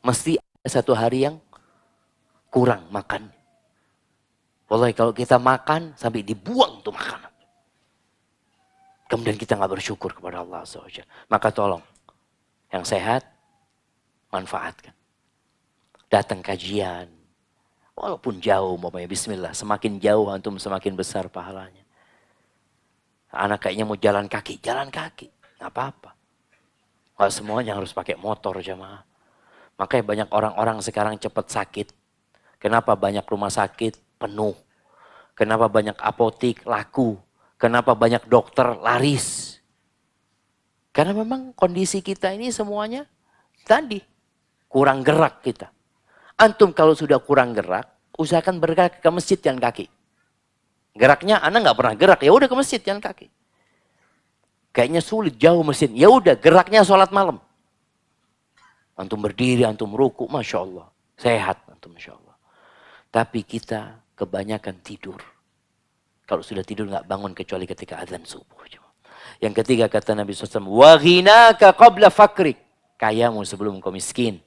Mesti ada 1 hari yang kurang makan. Wallahi kalau kita makan sampai dibuang tuh makanan. Kemudian kita nggak bersyukur kepada Allah SWT. Maka tolong, yang sehat, manfaatkan. Datang kajian. Walaupun jauh, umpamanya bismillah. Semakin jauh antum semakin besar pahalanya. Anak kayaknya mau jalan kaki. Jalan kaki. Nggak apa-apa. Nggak semuanya harus pakai motor jemaah. Makanya banyak orang-orang sekarang cepat sakit. Kenapa banyak rumah sakit penuh? Kenapa banyak apotik laku? Kenapa banyak dokter laris? Karena memang kondisi kita ini semuanya tadi kurang gerak kita. Antum kalau sudah kurang gerak, usahakan bergerak ke masjid jalan kaki. Geraknya Anda nggak pernah gerak, ya udah ke masjid jalan kaki. Kayaknya sulit jauh masjid, ya udah geraknya sholat malam. Antum berdiri, antum ruku, masya Allah, sehat antum masya Allah. Tapi kita kebanyakan tidur. Kalau sudah tidur nggak bangun kecuali ketika azan subuh. Yang ketiga kata Nabi SAW, wa ghinaka qabla fakrik. Kayamu sebelum kau miskin.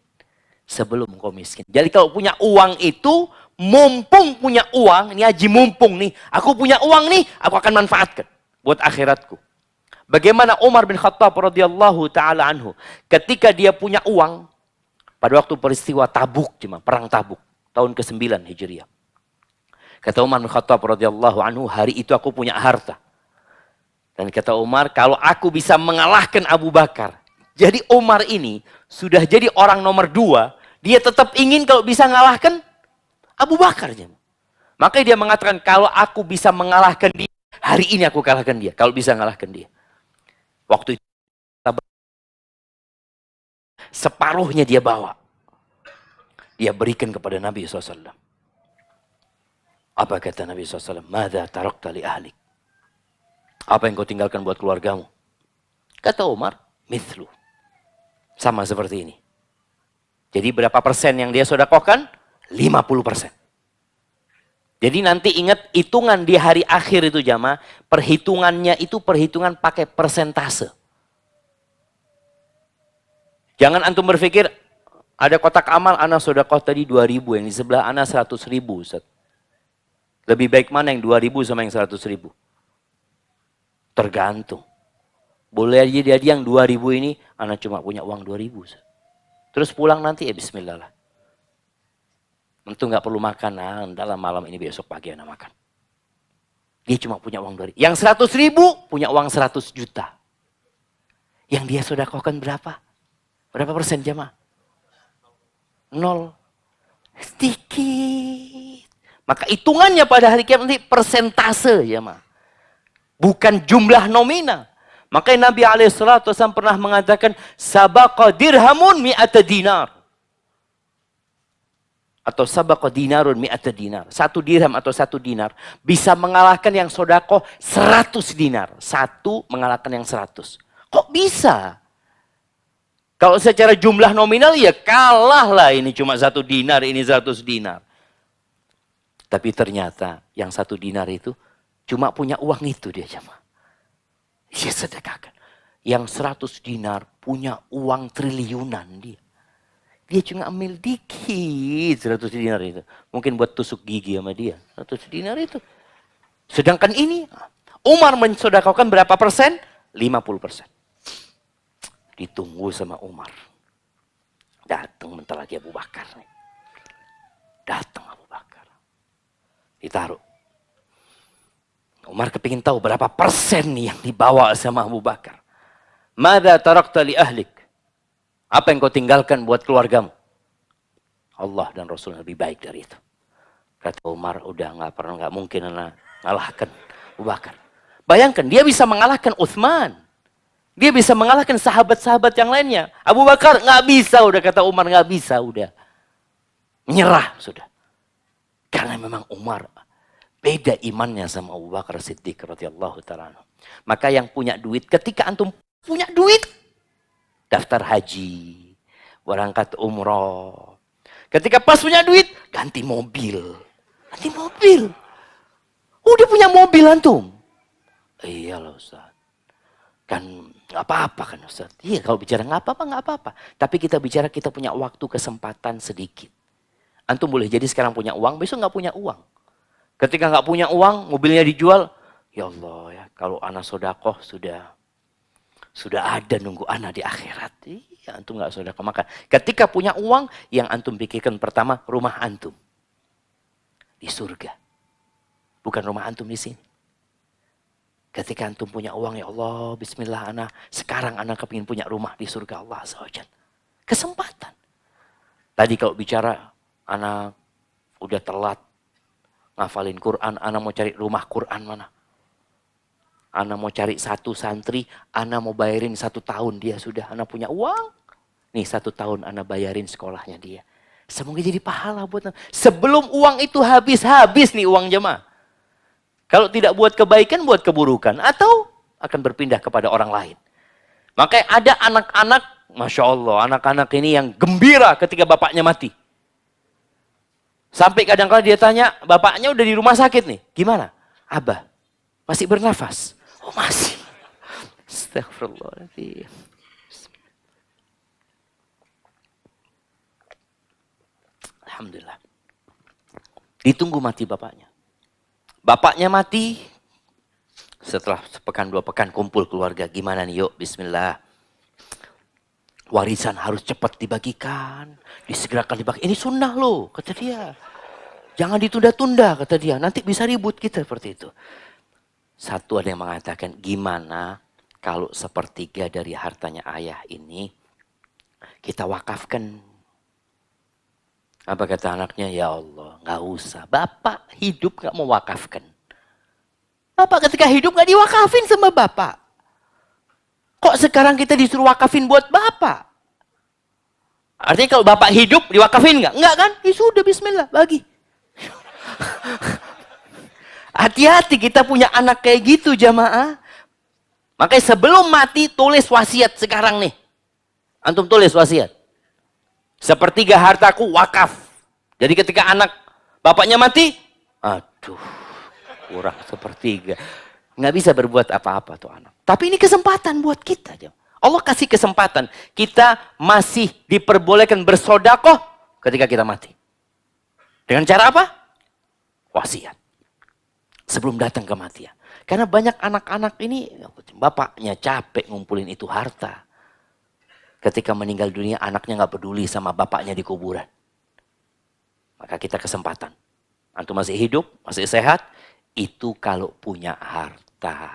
Sebelum kau miskin. Jadi kalau punya uang itu, mumpung punya uang, ini haji mumpung nih. Aku punya uang nih, aku akan manfaatkan buat akhiratku. Bagaimana Umar bin Khattab radhiyallahu taala anhu, ketika dia punya uang pada waktu peristiwa Tabuk, perang Tabuk, tahun ke-9 Hijriah. Kata Umar bin Khattab radhiyallahu anhu, hari itu aku punya harta. Dan kata Umar, kalau aku bisa mengalahkan Abu Bakar. Jadi Umar ini sudah jadi orang nomor 2, dia tetap ingin kalau bisa mengalahkan Abu Bakar. Makanya dia mengatakan, kalau aku bisa mengalahkan dia, hari ini aku kalahkan dia. Kalau bisa mengalahkan dia. Waktu itu, separuhnya dia bawa. Dia berikan kepada Nabi SAW. Apa kata Nabi SAW? Mada tarakta li ahlik. Apa yang kau tinggalkan buat keluargamu? Kata Umar, mithlu. Sama seperti ini. Jadi berapa persen yang dia sedekahkan? 50%. Jadi nanti ingat hitungan di hari akhir itu jamaah. Perhitungannya itu perhitungan pakai persentase. Jangan antum berpikir, ada kotak amal, ana sedekah tadi 2.000, yang di sebelah ana 100.000. Ustaz. Lebih baik mana yang 2.000 sama yang 100.000? Tergantung. Boleh aja dia yang 2.000 ini, anak cuma punya uang 2.000. Terus pulang nanti, bismillah lah. Tentu nggak perlu makan, dalam malam ini besok pagi Anda makan. Dia cuma punya uang dari. Yang 100.000 punya uang 100 juta. Yang dia sedekahkan berapa? Berapa persen jemaah? 0. Sedikit. Maka hitungannya pada hari kiamat nanti persentase jemaah. Bukan jumlah nominal. Makanya Nabi SAW pernah mengatakan, sabaqa dirhamun mi'ata dinar. Atau sabaqa dinarun mi'ata dinar. 1 dirham atau 1 dinar bisa mengalahkan yang sodakoh 100 dinar. 1 mengalahkan yang 100. Kok bisa? Kalau secara jumlah nominal ya kalah lah, ini cuma 1 dinar, ini 100 dinar. Tapi ternyata yang 1 dinar itu cuma punya uang itu dia jemaah. Dia sedekahkan. Yang 100 dinar punya uang triliunan dia. Dia cuma ambil dikit 100 dinar itu. Mungkin buat tusuk gigi sama dia. 100 dinar itu. Sedangkan ini, Umar mensedekahkan berapa persen? 50%. Ditunggu sama Umar. Datang bentar lagi Abu Bakar. Datang Abu Bakar. Ditaruh. Umar kepingin tahu berapa persen nih yang dibawa sama Abu Bakar. Mada tarakta li ahlik? Apa yang kau tinggalkan buat keluargamu? Allah dan Rasul lebih baik dari itu. Kata Umar, udah nggak mungkin anak ngalahkan Abu Bakar. Bayangkan dia bisa mengalahkan Utsman. Dia bisa mengalahkan sahabat-sahabat yang lainnya. Abu Bakar nggak bisa, udah kata Umar nggak bisa, udah menyerah sudah. Karena memang Umar beda imannya sama Abu Bakar Siddiq radhiyallahu ta'ala. Maka yang punya duit, ketika antum punya duit, daftar haji, berangkat umroh. Ketika pas punya duit, ganti mobil. Ganti mobil. Udah punya mobil antum. Iya loh Ustaz. Kan nggak apa-apa kan Ustaz. Iya kalau bicara nggak apa-apa. Tapi kita bicara kita punya waktu kesempatan sedikit. Antum boleh jadi sekarang punya uang, besok nggak punya uang. Ketika nggak punya uang, mobilnya dijual. Ya Allah ya, kalau anak sodakoh sudah ada nunggu anak di akhirat. Iya, antum nggak sodakoh. Maka ketika punya uang, yang antum pikirkan pertama rumah antum di surga, bukan rumah antum di sini. Ketika antum punya uang, ya Allah, Bismillah, sekarang anak kepingin punya rumah di surga Allah Azza wa Jalla. Kesempatan. Tadi kalau bicara anak udah telat ngafalin Quran, anak mau cari rumah Quran mana? Anak mau cari 1 santri, anak mau bayarin 1 tahun dia sudah, anak punya uang. Nih 1 tahun anak bayarin sekolahnya dia. Semoga jadi pahala buat anak. Sebelum uang itu habis nih uang jemaah. Kalau tidak buat kebaikan, buat keburukan. Atau akan berpindah kepada orang lain. Makanya ada anak-anak, Masya Allah, anak-anak ini yang gembira ketika bapaknya mati. Sampai kadang-kadang dia tanya, bapaknya udah di rumah sakit nih. Gimana? Abah, masih bernafas? Oh masih. Astagfirullahaladzim. Alhamdulillah. Ditunggu mati bapaknya. Bapaknya mati, setelah sepekan 2 pekan kumpul keluarga. Gimana nih, yuk bismillah. Warisan harus cepat dibagikan, disegerakan dibagi. Ini sunnah loh, kata dia. Jangan ditunda-tunda, kata dia. Nanti bisa ribut kita seperti itu. Satu ada yang mengatakan, gimana kalau 1/3 dari hartanya ayah ini kita wakafkan. Apa kata anaknya? Ya Allah, nggak usah. Bapak hidup nggak mau wakafkan. Bapak ketika hidup nggak diwakafin sama bapak. Kok sekarang kita disuruh wakafin buat bapak? Artinya kalau bapak hidup diwakafin nggak? Nggak kan? Ya sudah, bismillah, bagi. Hati-hati kita punya anak kayak gitu jamaah. Makanya sebelum mati tulis wasiat sekarang nih. Antum tulis wasiat. 1/3 hartaku wakaf. Jadi ketika anak bapaknya mati, aduh, kurang 1/3. Nggak bisa berbuat apa-apa tuh anak. Tapi ini kesempatan buat kita. Allah kasih kesempatan. Kita masih diperbolehkan bersodakoh ketika kita mati. Dengan cara apa? Wasiat. Sebelum datang kematian. Karena banyak anak-anak ini, bapaknya capek ngumpulin itu harta. Ketika meninggal dunia, anaknya nggak peduli sama bapaknya di kuburan. Maka kita kesempatan. Antum masih hidup, masih sehat, itu kalau punya harta.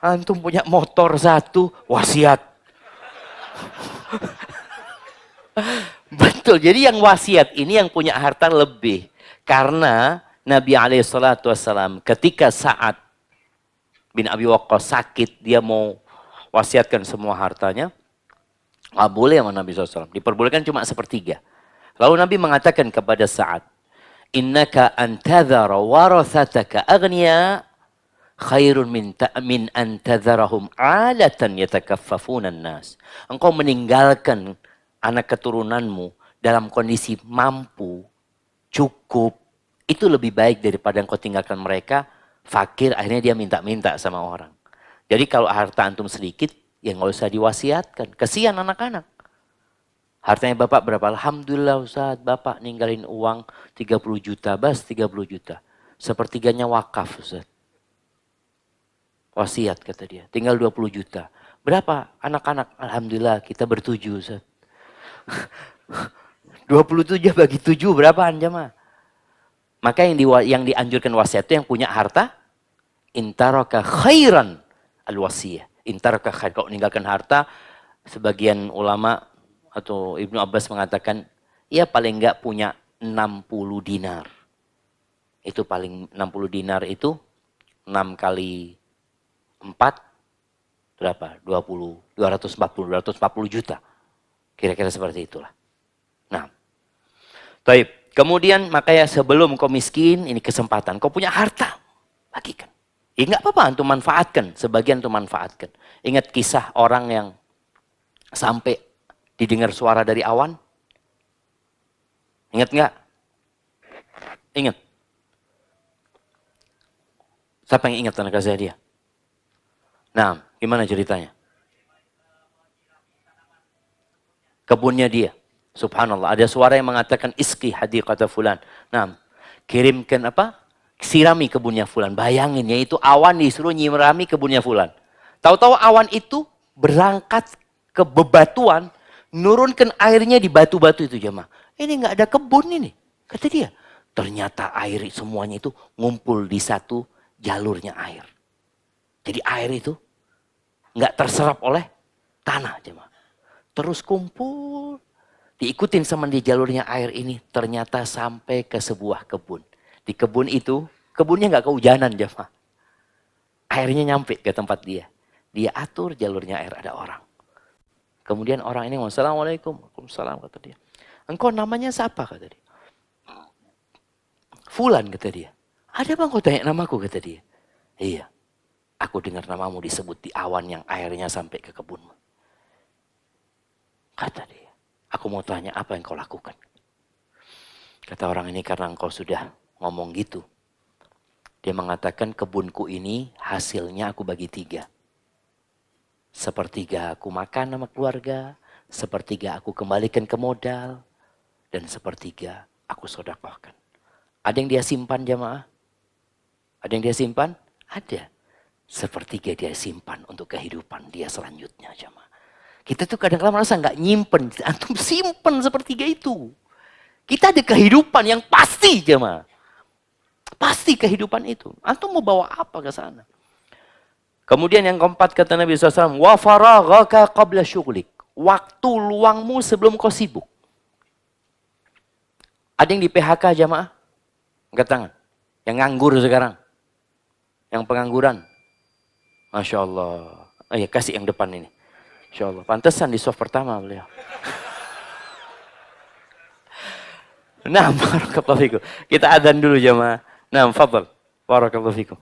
Antum punya motor satu, wasiat. Betul, jadi yang wasiat ini yang punya harta lebih. Karena Nabi SAW ketika Sa'ad bin Abi Waqqas sakit, dia mau wasiatkan semua hartanya. Nggak boleh sama Nabi SAW, diperbolehkan cuma sepertiga. Lalu Nabi mengatakan kepada Sa'ad, innaka antadhara warathataka aghniya khairun min antadharahum alatan yatakaffafunan nas. Engkau meninggalkan anak keturunanmu dalam kondisi mampu, cukup, itu lebih baik daripada engkau tinggalkan mereka fakir, akhirnya dia minta-minta sama orang. Jadi kalau harta antum sedikit, ya nggak usah diwasiatkan. Kesian anak-anak. Hartanya bapak berapa? Alhamdulillah Ustaz, bapak ninggalin uang 30 juta, bas 30 juta. Sepertiganya wakaf Ustaz. Wasiat kata dia, tinggal 20 juta. Berapa anak-anak? Alhamdulillah kita bertujuh Ustaz. 27 bagi 7 berapaan jemaah? Maka yang dianjurkan wasiat itu yang punya harta, intaraka khairan al-wasiyah. Intaraka khair, kalau meninggalkan harta, sebagian ulama atau Ibnu Abbas mengatakan, ya paling enggak punya 60 dinar. Itu paling 60 dinar itu 6 kali 4 berapa? 20, 240 juta. Kira-kira seperti itulah. Nah, baik. Kemudian makanya sebelum kau miskin, ini kesempatan. Kau punya harta, bagikan. Ya enggak apa-apa, antum manfaatkan. Sebagian antum manfaatkan. Ingat kisah orang yang sampai didengar suara dari awan? Ingat enggak? Ingat. Siapa yang ingat anak saya dia? Nah, gimana ceritanya? Kebunnya dia. Subhanallah, ada suara yang mengatakan iski hadiqata fulan. Nah, kirimkan apa? Sirami kebunnya fulan. Bayangin ya, itu awan disuruh nyirami kebunnya fulan. Tahu-tahu awan itu berangkat ke bebatuan, nurunkan airnya di batu-batu itu jemaah. Ini nggak ada kebun ini, kata dia. Ternyata air semuanya itu ngumpul di satu jalurnya air. Jadi air itu nggak terserap oleh tanah jemaah. Terus kumpul, diikutin sama di jalurnya air ini, ternyata sampai ke sebuah kebun. Di kebun itu, kebunnya nggak kehujanan jemaah. Airnya nyampe ke tempat dia. Dia atur jalurnya air, ada orang. Kemudian orang ini ngomong, Assalamualaikum. Waalaikumsalam, kata dia. Engkau namanya siapa, kata dia. Fulan, kata dia. Ada bang kau tanya namaku, kata dia. Iya, aku dengar namamu disebut di awan yang airnya sampai ke kebunmu. Kata dia, aku mau tanya apa yang kau lakukan. Kata orang ini, karena engkau sudah ngomong gitu. Dia mengatakan kebunku ini hasilnya aku bagi 3. Sepertiga aku makan sama keluarga, sepertiga aku kembalikan ke modal, dan sepertiga aku sedekahkan. Ada yang dia simpan jamaah? Ada yang dia simpan? Ada. Sepertiga dia simpan untuk kehidupan dia selanjutnya jamaah. Kita tuh kadang-kadang merasa nggak nyimpen, antum simpen sepertiga itu. Kita ada kehidupan yang pasti jemaah. Pasti kehidupan itu. Antum mau bawa apa ke sana? Kemudian yang keempat kata Nabi SAW, wa faraghaka qabla syughlik. Waktu luangmu sebelum kau sibuk. Ada yang di PHK jemaah? Angkat tangan. Yang nganggur sekarang. Yang pengangguran. Masya Allah. Oh ya, kasih yang depan ini. Masya Allah. Pantesan di soft pertama beliau. Nah, barakallahu fikum. Kita adzan dulu jemaah. Nah, fadhal. Barakallahu fikum.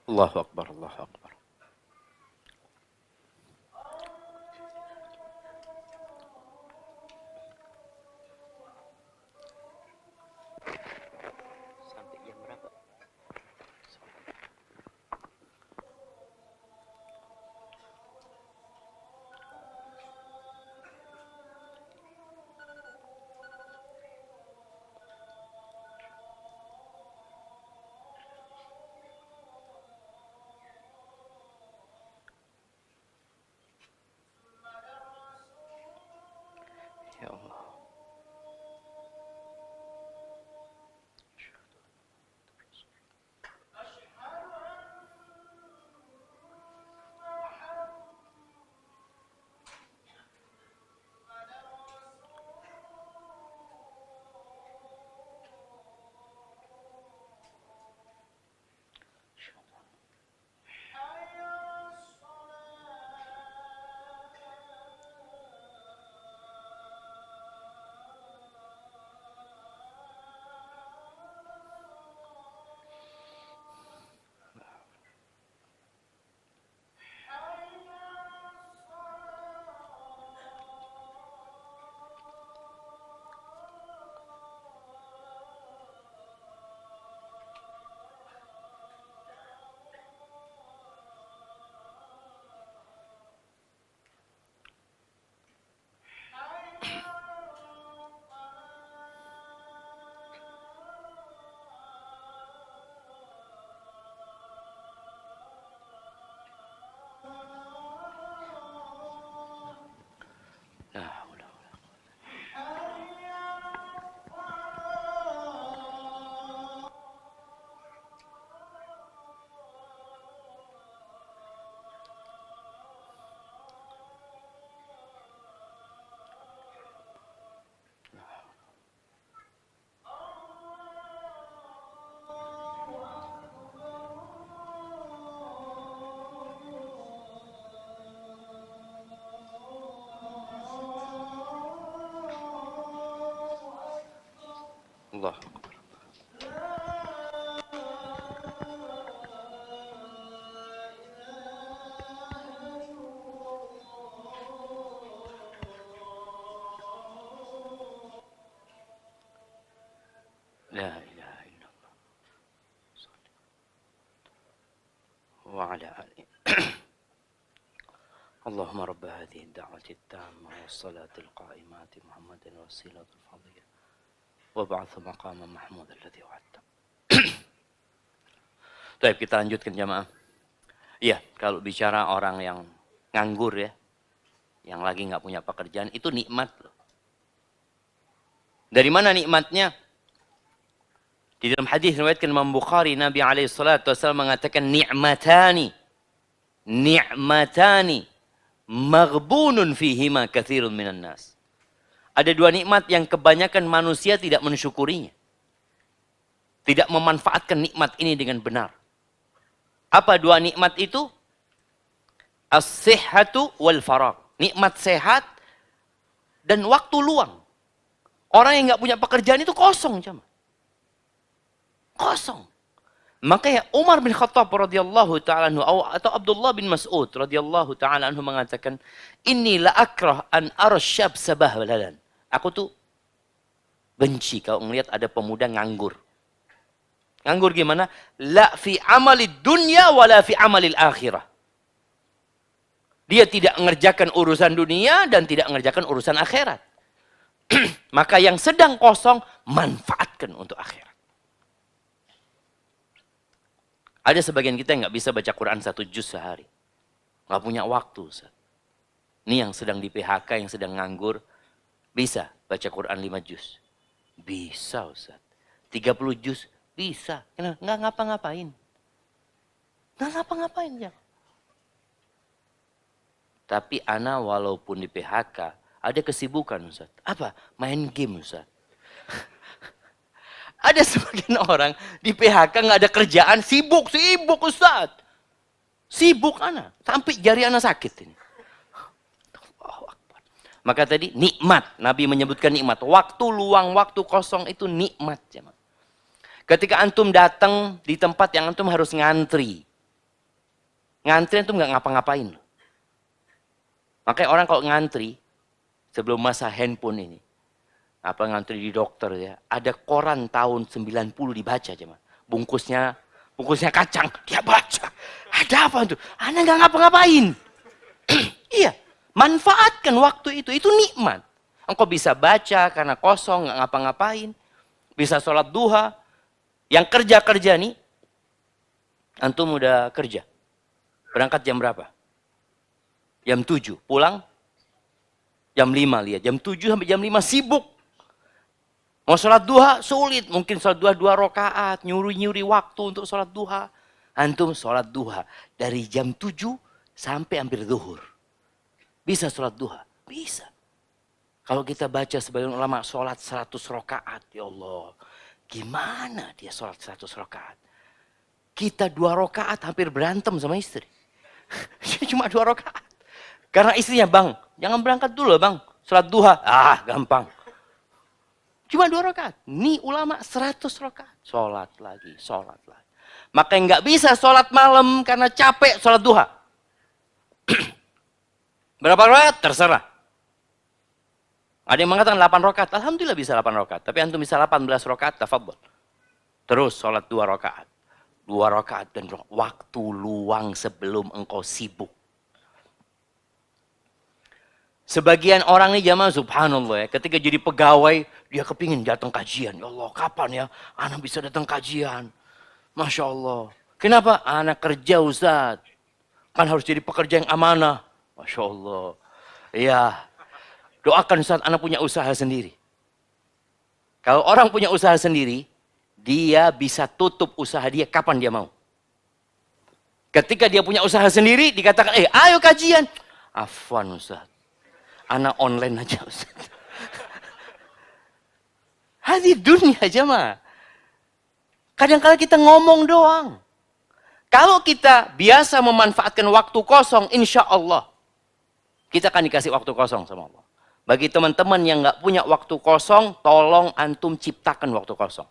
Allahu Akbar, Allahu Akbar. Sampai jam berapa? Allah. La ilaha illallah. Wa ala alihi. اللهم رب هذه الدعوة التامة والصلاة القائمة محمد الوسيلة الفضيلة وابعث مقاما محمود الذي وعدته. Baik, kita lanjutkan jamaah. Iya, kalau bicara orang yang nganggur ya, yang lagi nggak punya pekerjaan, itu nikmat loh. Dari mana nikmatnya? Di dalam hadis riwayatkan Imam Bukhari, Nabi alaihi salatu wasallam mengatakan ni'matani maghbunun fihima katsirun minan nas. Ada dua nikmat yang kebanyakan manusia tidak mensyukurinya. Tidak memanfaatkan nikmat ini dengan benar. Apa dua nikmat itu? As-sihhatu wal faragh. Nikmat sehat dan waktu luang. Orang yang nggak punya pekerjaan itu kosong, jemaah. Kosong. Makanya Umar bin Khattab radhiyallahu taala anhu atau Abdullah bin Mas'ud radhiyallahu taala anhu mengatakan, "Inni la akrah an ara syab sabahlan." Aku tuh benci kalau melihat ada pemuda nganggur. Nganggur gimana? La fi amalid dunya wala fi amalil akhirah. Dia tidak mengerjakan urusan dunia dan tidak mengerjakan urusan akhirat. Maka yang sedang kosong manfaatkan untuk akhirat. Ada sebagian kita yang nggak bisa baca Quran 1 juz sehari. Nggak punya waktu, Ustaz. Ini yang sedang di PHK, yang sedang nganggur, bisa baca Quran 5 juz. Bisa, Ustaz. 30 juz, bisa. Nggak ngapa-ngapain. Nggak ngapa-ngapain, ya. Tapi ana walaupun di PHK, ada kesibukan, Ustaz. Apa? Main game, Ustaz. Ada sebagian orang di PHK nggak ada kerjaan, sibuk Ustaz. Sibuk anak, sampai jari anak sakit ini. Maka tadi nikmat, Nabi menyebutkan nikmat. Waktu luang, waktu kosong itu nikmat. Ketika antum datang di tempat yang antum harus ngantri. Ngantri antum nggak ngapa-ngapain. Makanya orang kalau ngantri, sebelum masa handphone ini, apa ngantri di dokter ya, ada koran tahun 90 dibaca aja, bungkusnya kacang, dia baca. Ada apa tuh? Anda nggak ngapa-ngapain. Iya, manfaatkan waktu itu nikmat. Engkau bisa baca karena kosong, nggak ngapa-ngapain. Bisa sholat duha. Yang kerja nih, antum udah kerja. Berangkat jam berapa? Jam 7, pulang jam 5 lihat. Jam 7 sampai jam 5 sibuk. Mau sholat duha sulit, mungkin sholat duha 2 rakaat, nyuri waktu untuk sholat duha. Antum sholat duha dari jam 7 sampai hampir zuhur. Bisa sholat duha? Bisa. Kalau kita baca sebagian ulama sholat 100 rakaat, ya Allah. Gimana dia sholat 100 rakaat? Kita 2 rakaat hampir berantem sama istri. Cuma 2 rakaat. Karena istrinya, bang, jangan berangkat dulu bang, sholat duha. Ah, gampang. Cuma 2 rakaat. Nih ulama 100 rakaat. Sholat lagi. Maka nggak bisa sholat malam karena capek sholat duha. Berapa rakaat? Terserah. Ada yang mengatakan 8 rakaat. Alhamdulillah bisa 8 rakaat. Tapi antum bisa 18 rakaat, tafadhol. Terus sholat 2 rakaat. 2 rakaat dan waktu luang sebelum engkau sibuk. Sebagian orang nih jamaah subhanallah ya, ketika jadi pegawai, dia kepingin datang kajian. Ya Allah, kapan ya anak bisa datang kajian? Masya Allah. Kenapa? Anak kerja Ustaz. Kan harus jadi pekerja yang amanah. Masya Allah. Ya, doakan Ustaz, anak punya usaha sendiri. Kalau orang punya usaha sendiri, dia bisa tutup usaha dia kapan dia mau. Ketika dia punya usaha sendiri, dikatakan, ayo kajian. Afwan Ustaz. Anak online aja Ustaz. Hadi dunia aja mah. Kadang-kadang kita ngomong doang. Kalau kita biasa memanfaatkan waktu kosong, insya Allah kita akan dikasih waktu kosong sama Allah. Bagi teman-teman yang nggak punya waktu kosong, tolong antum ciptakan waktu kosong.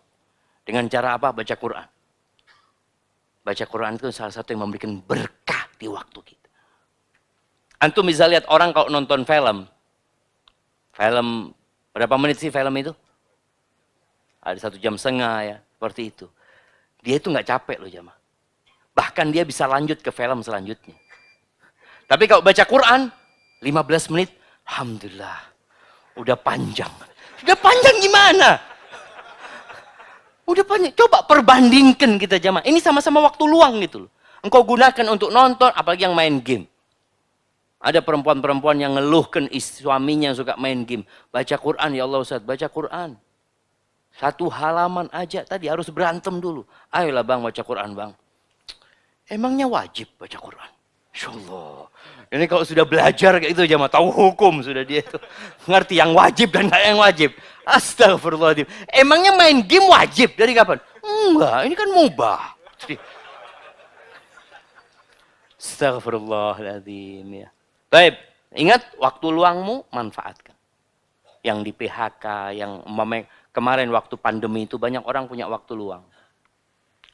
Dengan cara apa? Baca Quran. Baca Quran itu salah satu yang memberikan berkah di waktu kita. Antum bisa lihat orang kalau nonton film. Film, berapa menit sih film itu? Ada 1,5 jam ya, seperti itu. Dia itu nggak capek loh jamaah. Bahkan dia bisa lanjut ke film selanjutnya. Tapi kalau baca Quran, 15 menit, alhamdulillah, udah panjang. Udah panjang gimana? Udah panjang. Coba perbandingkan kita jamaah. Ini sama-sama waktu luang gitu loh. Engkau gunakan untuk nonton, apalagi yang main game. Ada perempuan-perempuan yang ngeluhkan suaminya yang suka main game. Baca Quran, ya Allah Ustaz, baca Quran. 1 halaman aja tadi harus berantem dulu. Ayolah bang baca Quran bang. Emangnya wajib baca Quran? Insya Allah. Ini kalau sudah belajar kayak itu jamaah, tahu hukum sudah dia itu. Ngerti yang wajib dan nggak yang wajib. Astagfirullahaladzim. Emangnya main game wajib? Dari kapan? Enggak, ini kan mubah. Astagfirullahaladzim ya. Baik, ingat waktu luangmu manfaatkan. Yang di PHK, yang kemarin waktu pandemi itu banyak orang punya waktu luang.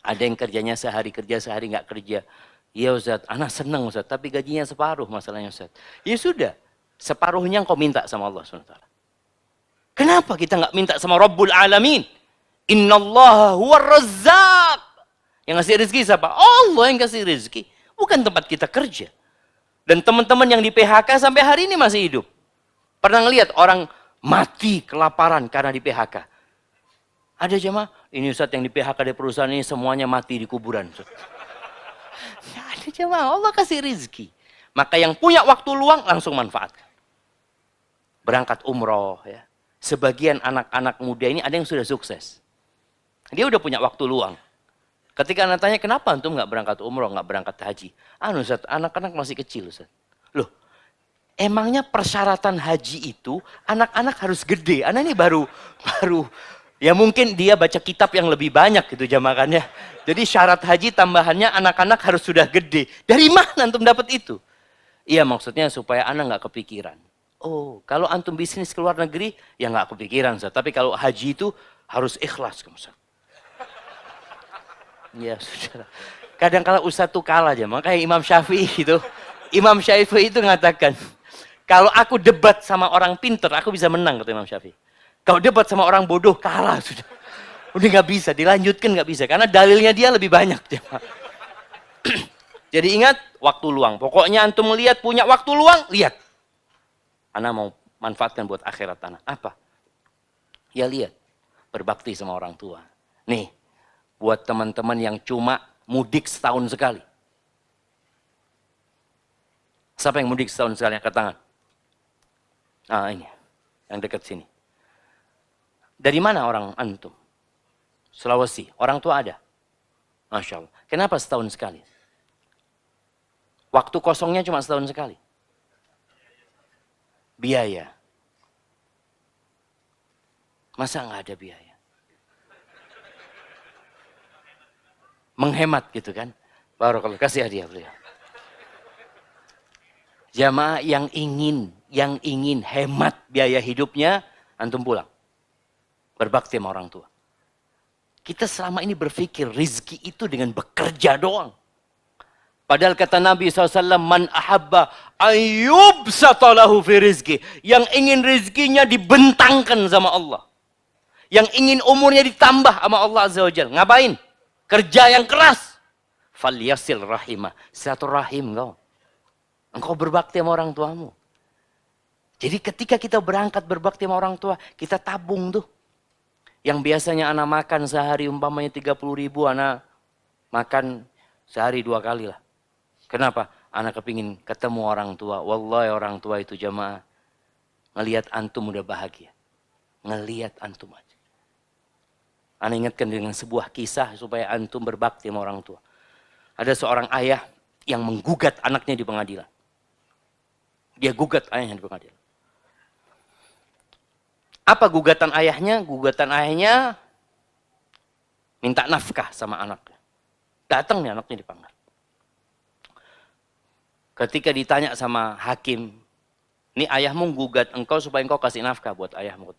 Ada yang kerjanya sehari kerja, sehari nggak kerja. Ya Ustaz, anak senang Ustaz, tapi gajinya separuh masalahnya Ustaz. Ya sudah, separuhnya engkau minta sama Allah SWT. Kenapa kita nggak minta sama Rabbul Alamin? Innallaha huwar razzaq. Yang ngasih rezeki siapa? Allah yang kasih rezeki. Bukan tempat kita kerja. Dan teman-teman yang di PHK sampai hari ini masih hidup. Pernah ngelihat orang mati kelaparan karena di PHK? Ada jemaah, ini Ustaz yang di PHK di perusahaan ini semuanya mati di kuburan. Ya ada jemaah, Allah kasih rezeki. Maka yang punya waktu luang langsung manfaatkan. Berangkat umroh ya. Sebagian anak-anak muda ini ada yang sudah sukses. Dia udah punya waktu luang. Ketika anak tanya, kenapa antum nggak berangkat umroh, nggak berangkat haji? Ustaz, anak-anak masih kecil Ustaz. Loh, emangnya persyaratan haji itu anak-anak harus gede? Anak ini baru, ya mungkin dia baca kitab yang lebih banyak gitu jamakannya. Jadi syarat haji tambahannya anak-anak harus sudah gede. Dari mana antum dapat itu? Iya maksudnya supaya anak nggak kepikiran. Oh, kalau antum bisnis ke luar negeri, ya nggak kepikiran Ustaz. Tapi kalau haji itu harus ikhlas Ustaz. Ya sudah. Kadang kala Ustaz tuh kalah aja. Makanya Imam Syafi'i itu. Imam Syafi'i itu mengatakan, kalau aku debat sama orang pinter, aku bisa menang, kata Imam Syafi'i. Kalau debat sama orang bodoh, kalah sudah. Udah nggak bisa, dilanjutkan nggak bisa. Karena dalilnya dia lebih banyak. Jadi ingat, waktu luang. Pokoknya antum melihat punya waktu luang, lihat. Ana mau manfaatkan buat akhirat anak. Apa? Ya lihat. Berbakti sama orang tua. Nih, buat teman-teman yang cuma mudik setahun sekali. Siapa yang mudik setahun sekali? Angkat tangan. Nah ini, yang dekat sini. Dari mana orang antum? Sulawesi. Orang tua ada? Masya Allah. Kenapa setahun sekali? Waktu kosongnya cuma setahun sekali. Biaya. Masa nggak ada biaya? Menghemat gitu kan? Barakallah, kasih hadiah beliau. Jamaah yang ingin hemat biaya hidupnya, antum pulang. Berbakti sama orang tua. Kita selama ini berpikir rizki itu dengan bekerja doang. Padahal kata Nabi SAW, man ahabba ayyub satalahu fi rizki. Yang ingin rizkinya dibentangkan sama Allah. Yang ingin umurnya ditambah sama Allah Azza wa Jalla. Ngapain? Kerja yang keras. Falyasil rahimah. Silaturahim kau. Engkau berbakti sama orang tuamu. Jadi ketika kita berangkat berbakti sama orang tua, kita tabung tuh. Yang biasanya anak makan sehari umpamanya 30.000, anak makan sehari 2 kali lah. Kenapa? Anak kepingin ketemu orang tua. Wallahi orang tua itu jamaah. Ngelihat antum udah bahagia. Ngelihat antum aja. Anak ingatkan dengan sebuah kisah supaya antum berbakti sama orang tua. Ada seorang ayah yang menggugat anaknya di pengadilan. Dia gugat ayahnya di pengadilan. Apa gugatan ayahnya? Gugatan ayahnya minta nafkah sama anaknya. Datang nih anaknya dipanggil. Ketika ditanya sama hakim, Ini ayahmu gugat engkau supaya engkau kasih nafkah buat ayahmu.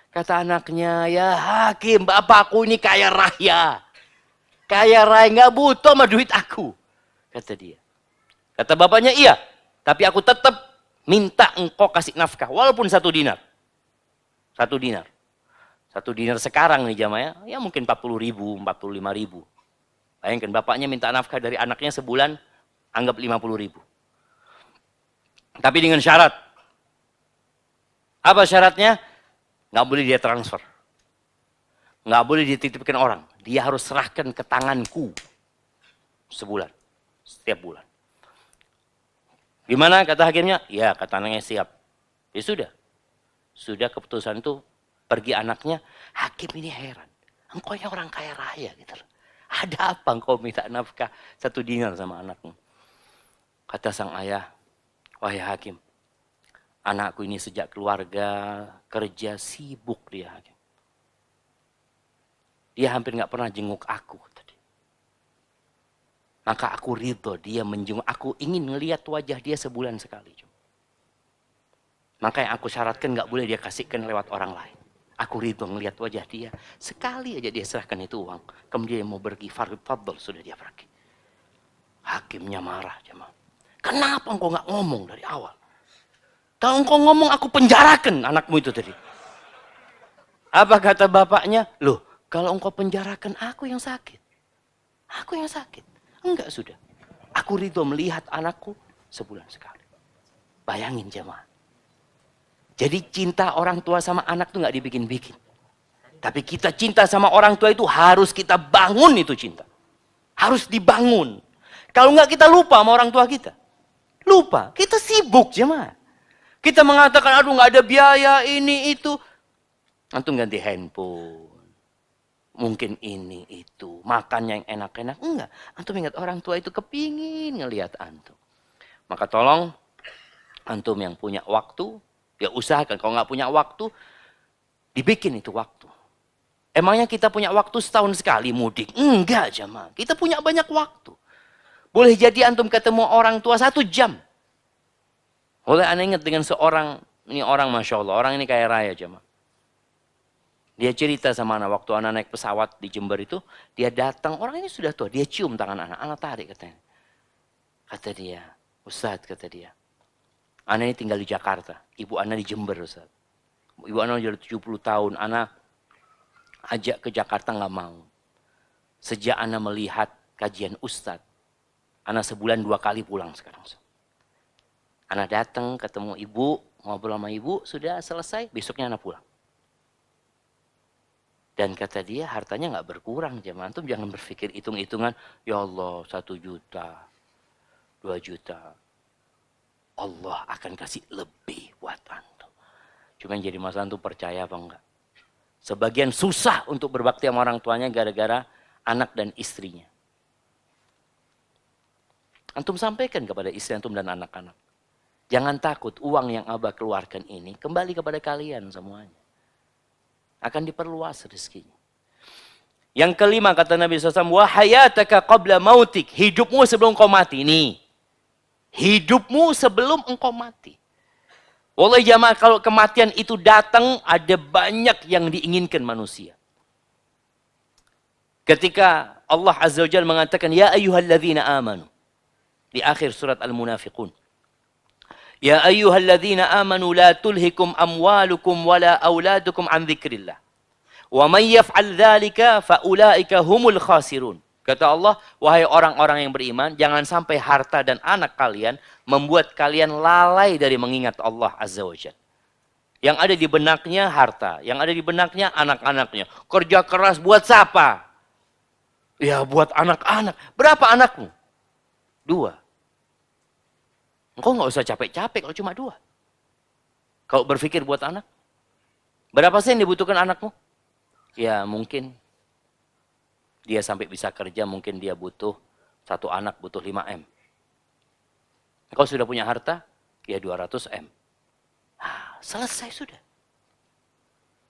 Kata anaknya, ya hakim, bapakku ini kaya raya. Kaya raya, nggak butuh sama duit aku. Kata dia. Kata bapaknya, iya. Tapi aku tetap minta engkau kasih nafkah. Walaupun 1 dinar. 1 dinar. 1 dinar sekarang nih jamaah, ya mungkin 40.000, 45.000. Bayangkan bapaknya minta nafkah dari anaknya sebulan, anggap 50.000. Tapi dengan syarat. Apa syaratnya? Nggak boleh dia transfer. Nggak boleh dititipkan orang. Dia harus serahkan ke tanganku. Sebulan. Setiap bulan. Gimana kata hakimnya? Ya, kata anaknya siap. Ya sudah. Sudah keputusan itu pergi anaknya. Hakim ini heran. Engkau ini orang kaya raya gitu loh. Ada apa engkau minta nafkah 1 dinar sama anakmu? Kata sang ayah, wahai hakim, anakku ini sejak keluarga, kerja, sibuk dia hakim. Dia hampir nggak pernah jenguk aku tadi. Maka aku ridho dia menjenguk. Aku ingin ngelihat wajah dia sebulan sekali. Maka yang aku syaratkan nggak boleh dia kasihkan lewat orang lain. Aku ridho ngelihat wajah dia. Sekali aja dia serahkan itu uang. Kemudian mau pergi, fadl, sudah dia pergi. Hakimnya marah. Jemaah. Kenapa engkau nggak ngomong dari awal? Kalau engkau ngomong aku penjarakan anakmu itu tadi. Apa kata bapaknya? Loh, kalau engkau penjarakan aku yang sakit. Aku yang sakit. Enggak sudah. Aku ridho melihat anakku sebulan sekali. Bayangin jemaah. Jadi cinta orang tua sama anak tuh nggak dibikin-bikin. Tapi kita cinta sama orang tua itu harus kita bangun itu cinta. Harus dibangun. Kalau nggak kita lupa sama orang tua kita. Lupa. Kita sibuk jemaah. Kita mengatakan aduh nggak ada biaya ini itu. Antum ganti handphone. Mungkin ini itu. Makan yang enak-enak. Enggak. Antum ingat orang tua itu kepingin ngelihat antum. Maka tolong antum yang punya waktu. Ya usahakan, kalau nggak punya waktu, dibikin itu waktu. Emangnya kita punya waktu setahun sekali mudik? Enggak jemaah, kita punya banyak waktu. Boleh jadi antum ketemu orang tua 1 jam. Oleh aneh ingat dengan seorang, ini orang Masya Allah, orang ini kaya raya jemaah. Dia cerita sama anak, waktu anak naik pesawat di Jember itu, dia datang, orang ini sudah tua, dia cium tangan anak tarik katanya. Kata dia, Ustadz kata dia. Ana ini tinggal di Jakarta, ibu Ana di Jember, Ustaz. Ibu Ana udah 70 tahun, Ana ajak ke Jakarta nggak mau. Sejak Ana melihat kajian Ustaz, Ana sebulan 2 kali pulang sekarang, Ustaz. Ana datang ketemu ibu, ngobrol sama ibu, sudah selesai, besoknya Ana pulang. Dan kata dia hartanya nggak berkurang, jemaah. Antum jangan berpikir hitung-hitungan, ya Allah 1 juta, 2 juta. Allah akan kasih lebih buat antum. Cuma yang jadi masalah antum percaya apa enggak. Sebagian susah untuk berbakti sama orang tuanya gara-gara anak dan istrinya. Antum sampaikan kepada istri antum dan anak-anak. Jangan takut uang yang Abah keluarkan ini kembali kepada kalian semuanya. Akan diperluas rezekinya. Yang kelima kata Nabi SAW, wa hayataka qabla mautik. Hidupmu sebelum kau mati. Nih. Hidupmu sebelum engkau mati. Wallahi jamaah, kalau kematian itu datang, ada banyak yang diinginkan manusia. Ketika Allah Azza wa Jalla mengatakan, ya ayyuhalladzina amanu. Di akhir surat Al-Munafiqun. Ya ayyuhalladzina amanu la tulhikum amwalukum wala auladukum an dzikrillah. Wa may yaf'al dzalika fa ulaika humul khasirun. Kata Allah, wahai orang-orang yang beriman, jangan sampai harta dan anak kalian membuat kalian lalai dari mengingat Allah Azza wa Jalla. Yang ada di benaknya harta, yang ada di benaknya anak-anaknya. Kerja keras buat siapa? Ya buat anak-anak. Berapa anakmu? 2. Engkau nggak usah capek-capek kalau cuma 2. Kalau berpikir buat anak. Berapa sih yang dibutuhkan anakmu? Ya mungkin dia sampai bisa kerja, mungkin dia butuh 1 anak, butuh 5 M. Engkau sudah punya harta, ya 200 M. Selesai sudah.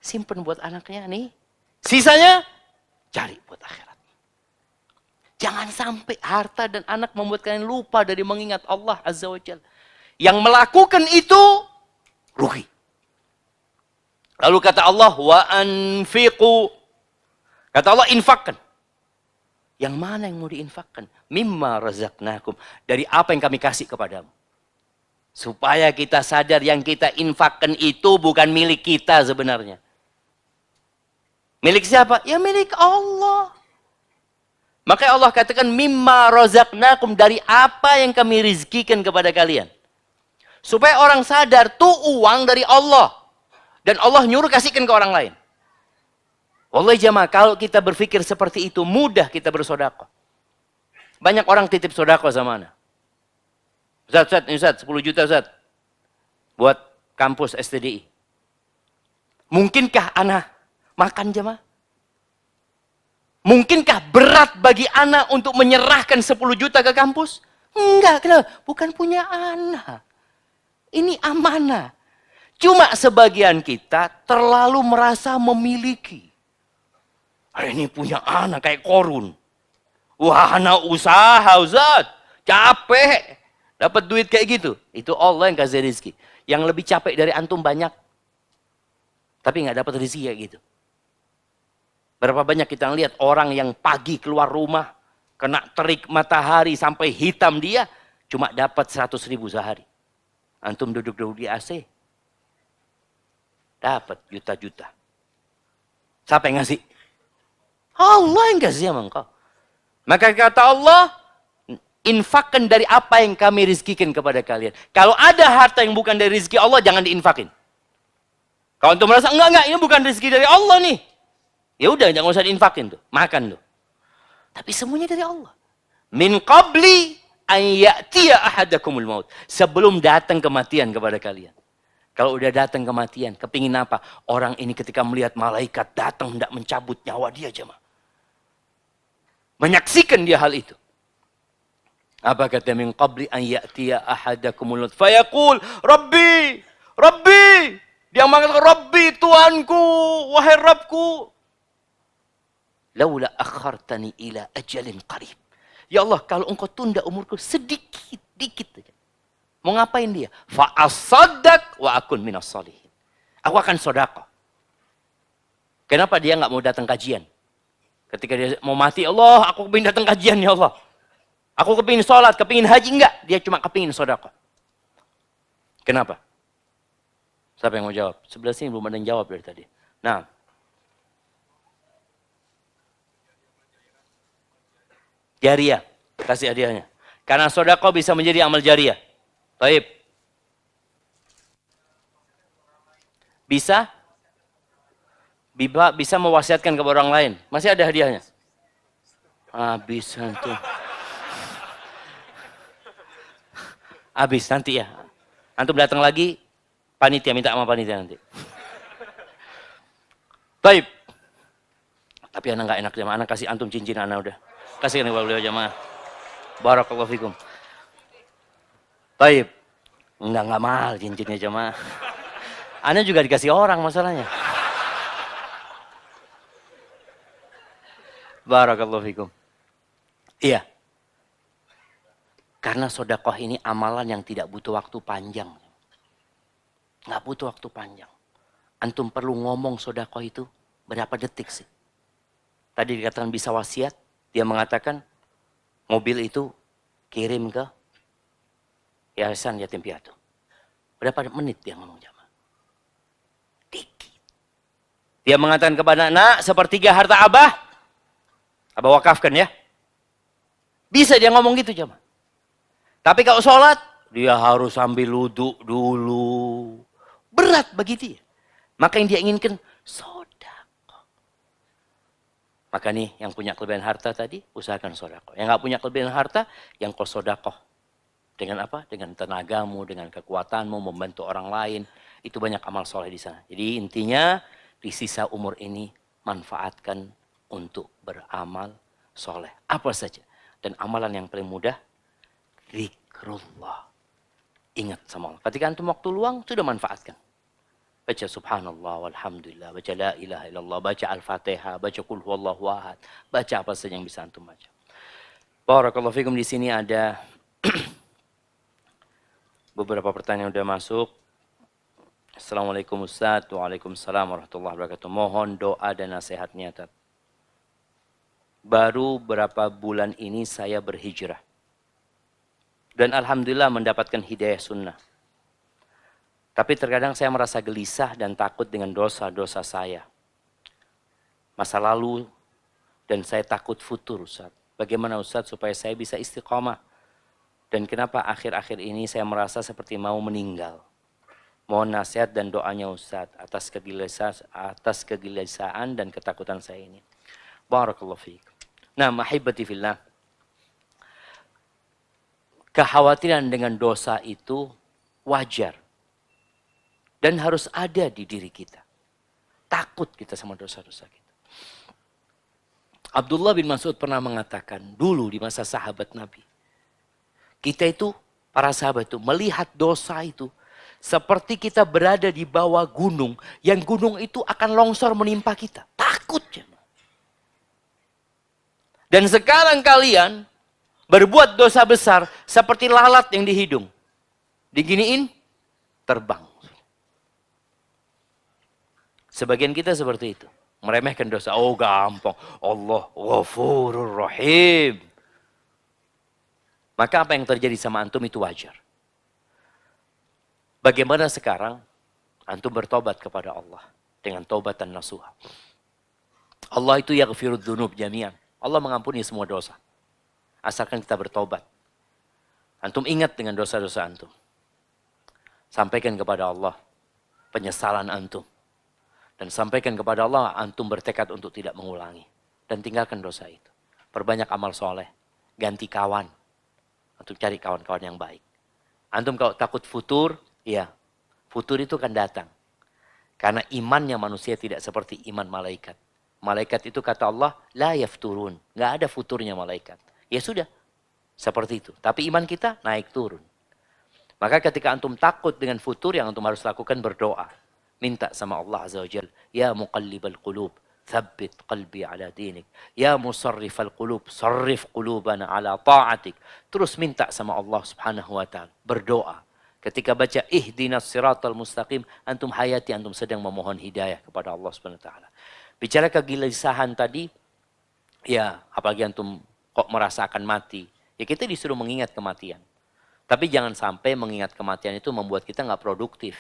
Simpen buat anaknya nih. Sisanya, cari buat akhirat. Jangan sampai harta dan anak membuat kalian lupa dari mengingat Allah Azza wa Jalla. Yang melakukan itu, rugi. Lalu kata Allah, wa anfiqu. Kata Allah, infakkan. Yang mana yang mau diinfakkan? Mimma razaqnakum. Dari apa yang kami kasih kepadamu. Supaya kita sadar yang kita infakkan itu bukan milik kita sebenarnya. Milik siapa? Ya milik Allah. Makanya Allah katakan, mimma razaqnakum. Dari apa yang kami rizkikan kepada kalian. Supaya orang sadar, tuh uang dari Allah. Dan Allah nyuruh kasihkan ke orang lain. Wallahi jamaah, kalau kita berpikir seperti itu, mudah kita bersedekah. Banyak orang titip sedekah sama ana. Ustaz, 10 juta Ustaz. Buat kampus STDI. Mungkinkah ana makan jamaah? Mungkinkah berat bagi ana untuk menyerahkan 10 juta ke kampus? Enggak, kenapa? Bukan punya ana. Ini amanah. Cuma sebagian kita terlalu merasa memiliki. Ini punya anak kayak korun. Wah, anak usaha, Ustaz. Capek. Dapat duit kayak gitu. Itu Allah yang kasih rezeki. Yang lebih capek dari antum banyak. Tapi nggak dapat rezeki kayak gitu. Berapa banyak kita lihat orang yang pagi keluar rumah. Kena terik matahari sampai hitam dia. Cuma dapat 100.000 sehari. Antum duduk-duduk di AC. Dapat juta-juta. Siapa yang ngasih? Allah yang kasih sama engkau. Maka kata Allah, infakkan dari apa yang kami rizkikan kepada kalian. Kalau ada harta yang bukan dari rizki Allah, jangan diinfakin. Kalau untuk merasa, enggak, ini bukan rizki dari Allah nih. Ya udah, jangan usah diinfakin tuh. Makan tuh. Tapi semuanya dari Allah. Min qabli an ya'tiya ahadakumul maut. Sebelum datang kematian kepada kalian. Kalau udah datang kematian, kepingin apa? Orang ini ketika melihat malaikat datang, hendak mencabut nyawa dia jemaah. Menyaksikan dia hal itu. Apa kata min qabli an ya'tiya ahadakumul maut fayaqul Rabbi, Rabbi. Dia mengatakan Rabbi, Tuhanku, wahai Rabbku. Laula akhartani ila ajalin qarib. Ya Allah, kalau engkau tunda umurku sedikit, dikit saja. Mau ngapain dia? Fa asaddaq wa akun minas shalihin. Aku akan sedekah. Kenapa dia nggak mau datang kajian? Ketika dia mau mati, Allah, aku kepingin datang kajian ya Allah. Aku kepingin sholat, kepingin haji, enggak. Dia cuma kepingin sedekah. Kenapa? Siapa yang mau jawab? Sebelah sini belum ada yang jawab dari tadi. Nah. Jariah. Kasih hadiahnya. Karena sedekah bisa menjadi amal jariah. Baik. Bisa? Bisa mewasiatkan kepada orang lain. Masih ada hadiahnya? Habis tuh. Habis nanti ya. Antum datang lagi, panitia minta sama panitia nanti. Baik. Tapi anak nggak enak jamaah. Anak kasih antum cincin anak udah. Kasihkan kepada beliau jamaah. Barakallahu fikum. Baik. Enggak mahal cincinnya jamaah. Anak juga dikasih orang masalahnya. Barakallahu fikum. Iya. Karena sedekah ini amalan yang tidak butuh waktu panjang. Nggak butuh waktu panjang. Antum perlu ngomong sedekah itu berapa detik sih? Tadi dikatakan bisa wasiat. Dia mengatakan mobil itu kirim ke yayasan yatim piatu. Berapa menit dia ngomong jamaah? Dikit. Dia mengatakan kepada anak, sepertiga harta abah. Abah wakafkan ya. Bisa dia ngomong gitu jamaah. Tapi kalau sholat, dia harus sambil wudhu dulu. Berat bagi dia. Maka yang dia inginkan, sedekah. Maka nih yang punya kelebihan harta tadi, usahakan sedekah. Yang nggak punya kelebihan harta, yang kau sedekah. Dengan apa? Dengan tenagamu, dengan kekuatanmu, membantu orang lain. Itu banyak amal soleh di sana. Jadi intinya, di sisa umur ini, manfaatkan untuk beramal soleh. Apa saja. Dan amalan yang paling mudah, zikrullah. Ingat sama Allah. Ketika antum waktu luang, sudah manfaatkan. Baca subhanallah, walhamdulillah, baca la ilaha illallah, baca al-fatihah, baca qul huwallahu ahad. Baca apa saja yang bisa antum baca. Barakallahu fikum, di sini ada beberapa pertanyaan yang sudah masuk. Assalamualaikum Ustaz. Waalaikumsalam warahmatullahi wabarakatuh. Mohon doa dan nasihatnya, Tat. Baru berapa bulan ini saya berhijrah. Dan alhamdulillah mendapatkan hidayah sunnah. Tapi terkadang saya merasa gelisah dan takut dengan dosa-dosa saya. Masa lalu dan saya takut futur, Ustaz. Bagaimana Ustaz supaya saya bisa istiqomah? Dan kenapa akhir-akhir ini saya merasa seperti mau meninggal? Mohon nasihat dan doanya Ustaz atas kegelisahan dan ketakutan saya ini. Barakallahu fiik. Nah, mahibati fillah. Kekhawatiran dengan dosa itu wajar. Dan harus ada di diri kita. Takut kita sama dosa-dosa kita. Abdullah bin Mas'ud pernah mengatakan dulu di masa sahabat Nabi. Kita itu, para sahabat itu melihat dosa itu seperti kita berada di bawah gunung. Yang gunung itu akan longsor menimpa kita. Takut. Dan sekarang kalian berbuat dosa besar seperti lalat yang di hidung. Diginiin, terbang. Sebagian kita seperti itu. Meremehkan dosa. Oh gampang. Allah Ghafurur Rahim. Maka apa yang terjadi sama antum itu wajar. Bagaimana sekarang antum bertobat kepada Allah. Dengan taubatan nasuha. Allah itu yaghfirud dzunub jami'an. Allah mengampuni semua dosa. Asalkan kita bertobat. Antum ingat dengan dosa-dosa antum. Sampaikan kepada Allah penyesalan antum. Dan sampaikan kepada Allah, antum bertekad untuk tidak mengulangi. Dan tinggalkan dosa itu. Perbanyak amal soleh. Ganti kawan. Antum cari kawan-kawan yang baik. Antum kalau takut futur, ya. Futur itu akan datang. Karena imannya manusia tidak seperti iman malaikat. Malaikat itu kata Allah, la yafturun. Nggak ada futurnya malaikat. Ya sudah. Seperti itu. Tapi iman kita naik turun. Maka ketika antum takut dengan futur, yang antum harus lakukan berdoa. Minta sama Allah Azza wa Jal. Ya muqallibal qulub. Thabbit qalbi ala dinik. Ya musarrifal qulub. Sarrif qulubana ala ta'atik. Terus minta sama Allah subhanahu wa ta'ala. Berdoa. Ketika baca ihdinas siratal mustaqim. Antum hayati, antum sedang memohon hidayah kepada Allah subhanahu wa ta'ala. Bicara kegelisahan tadi. Ya apalagi antum kok merasa akan mati. Ya kita disuruh mengingat kematian. Tapi jangan sampai mengingat kematian itu membuat kita nggak produktif.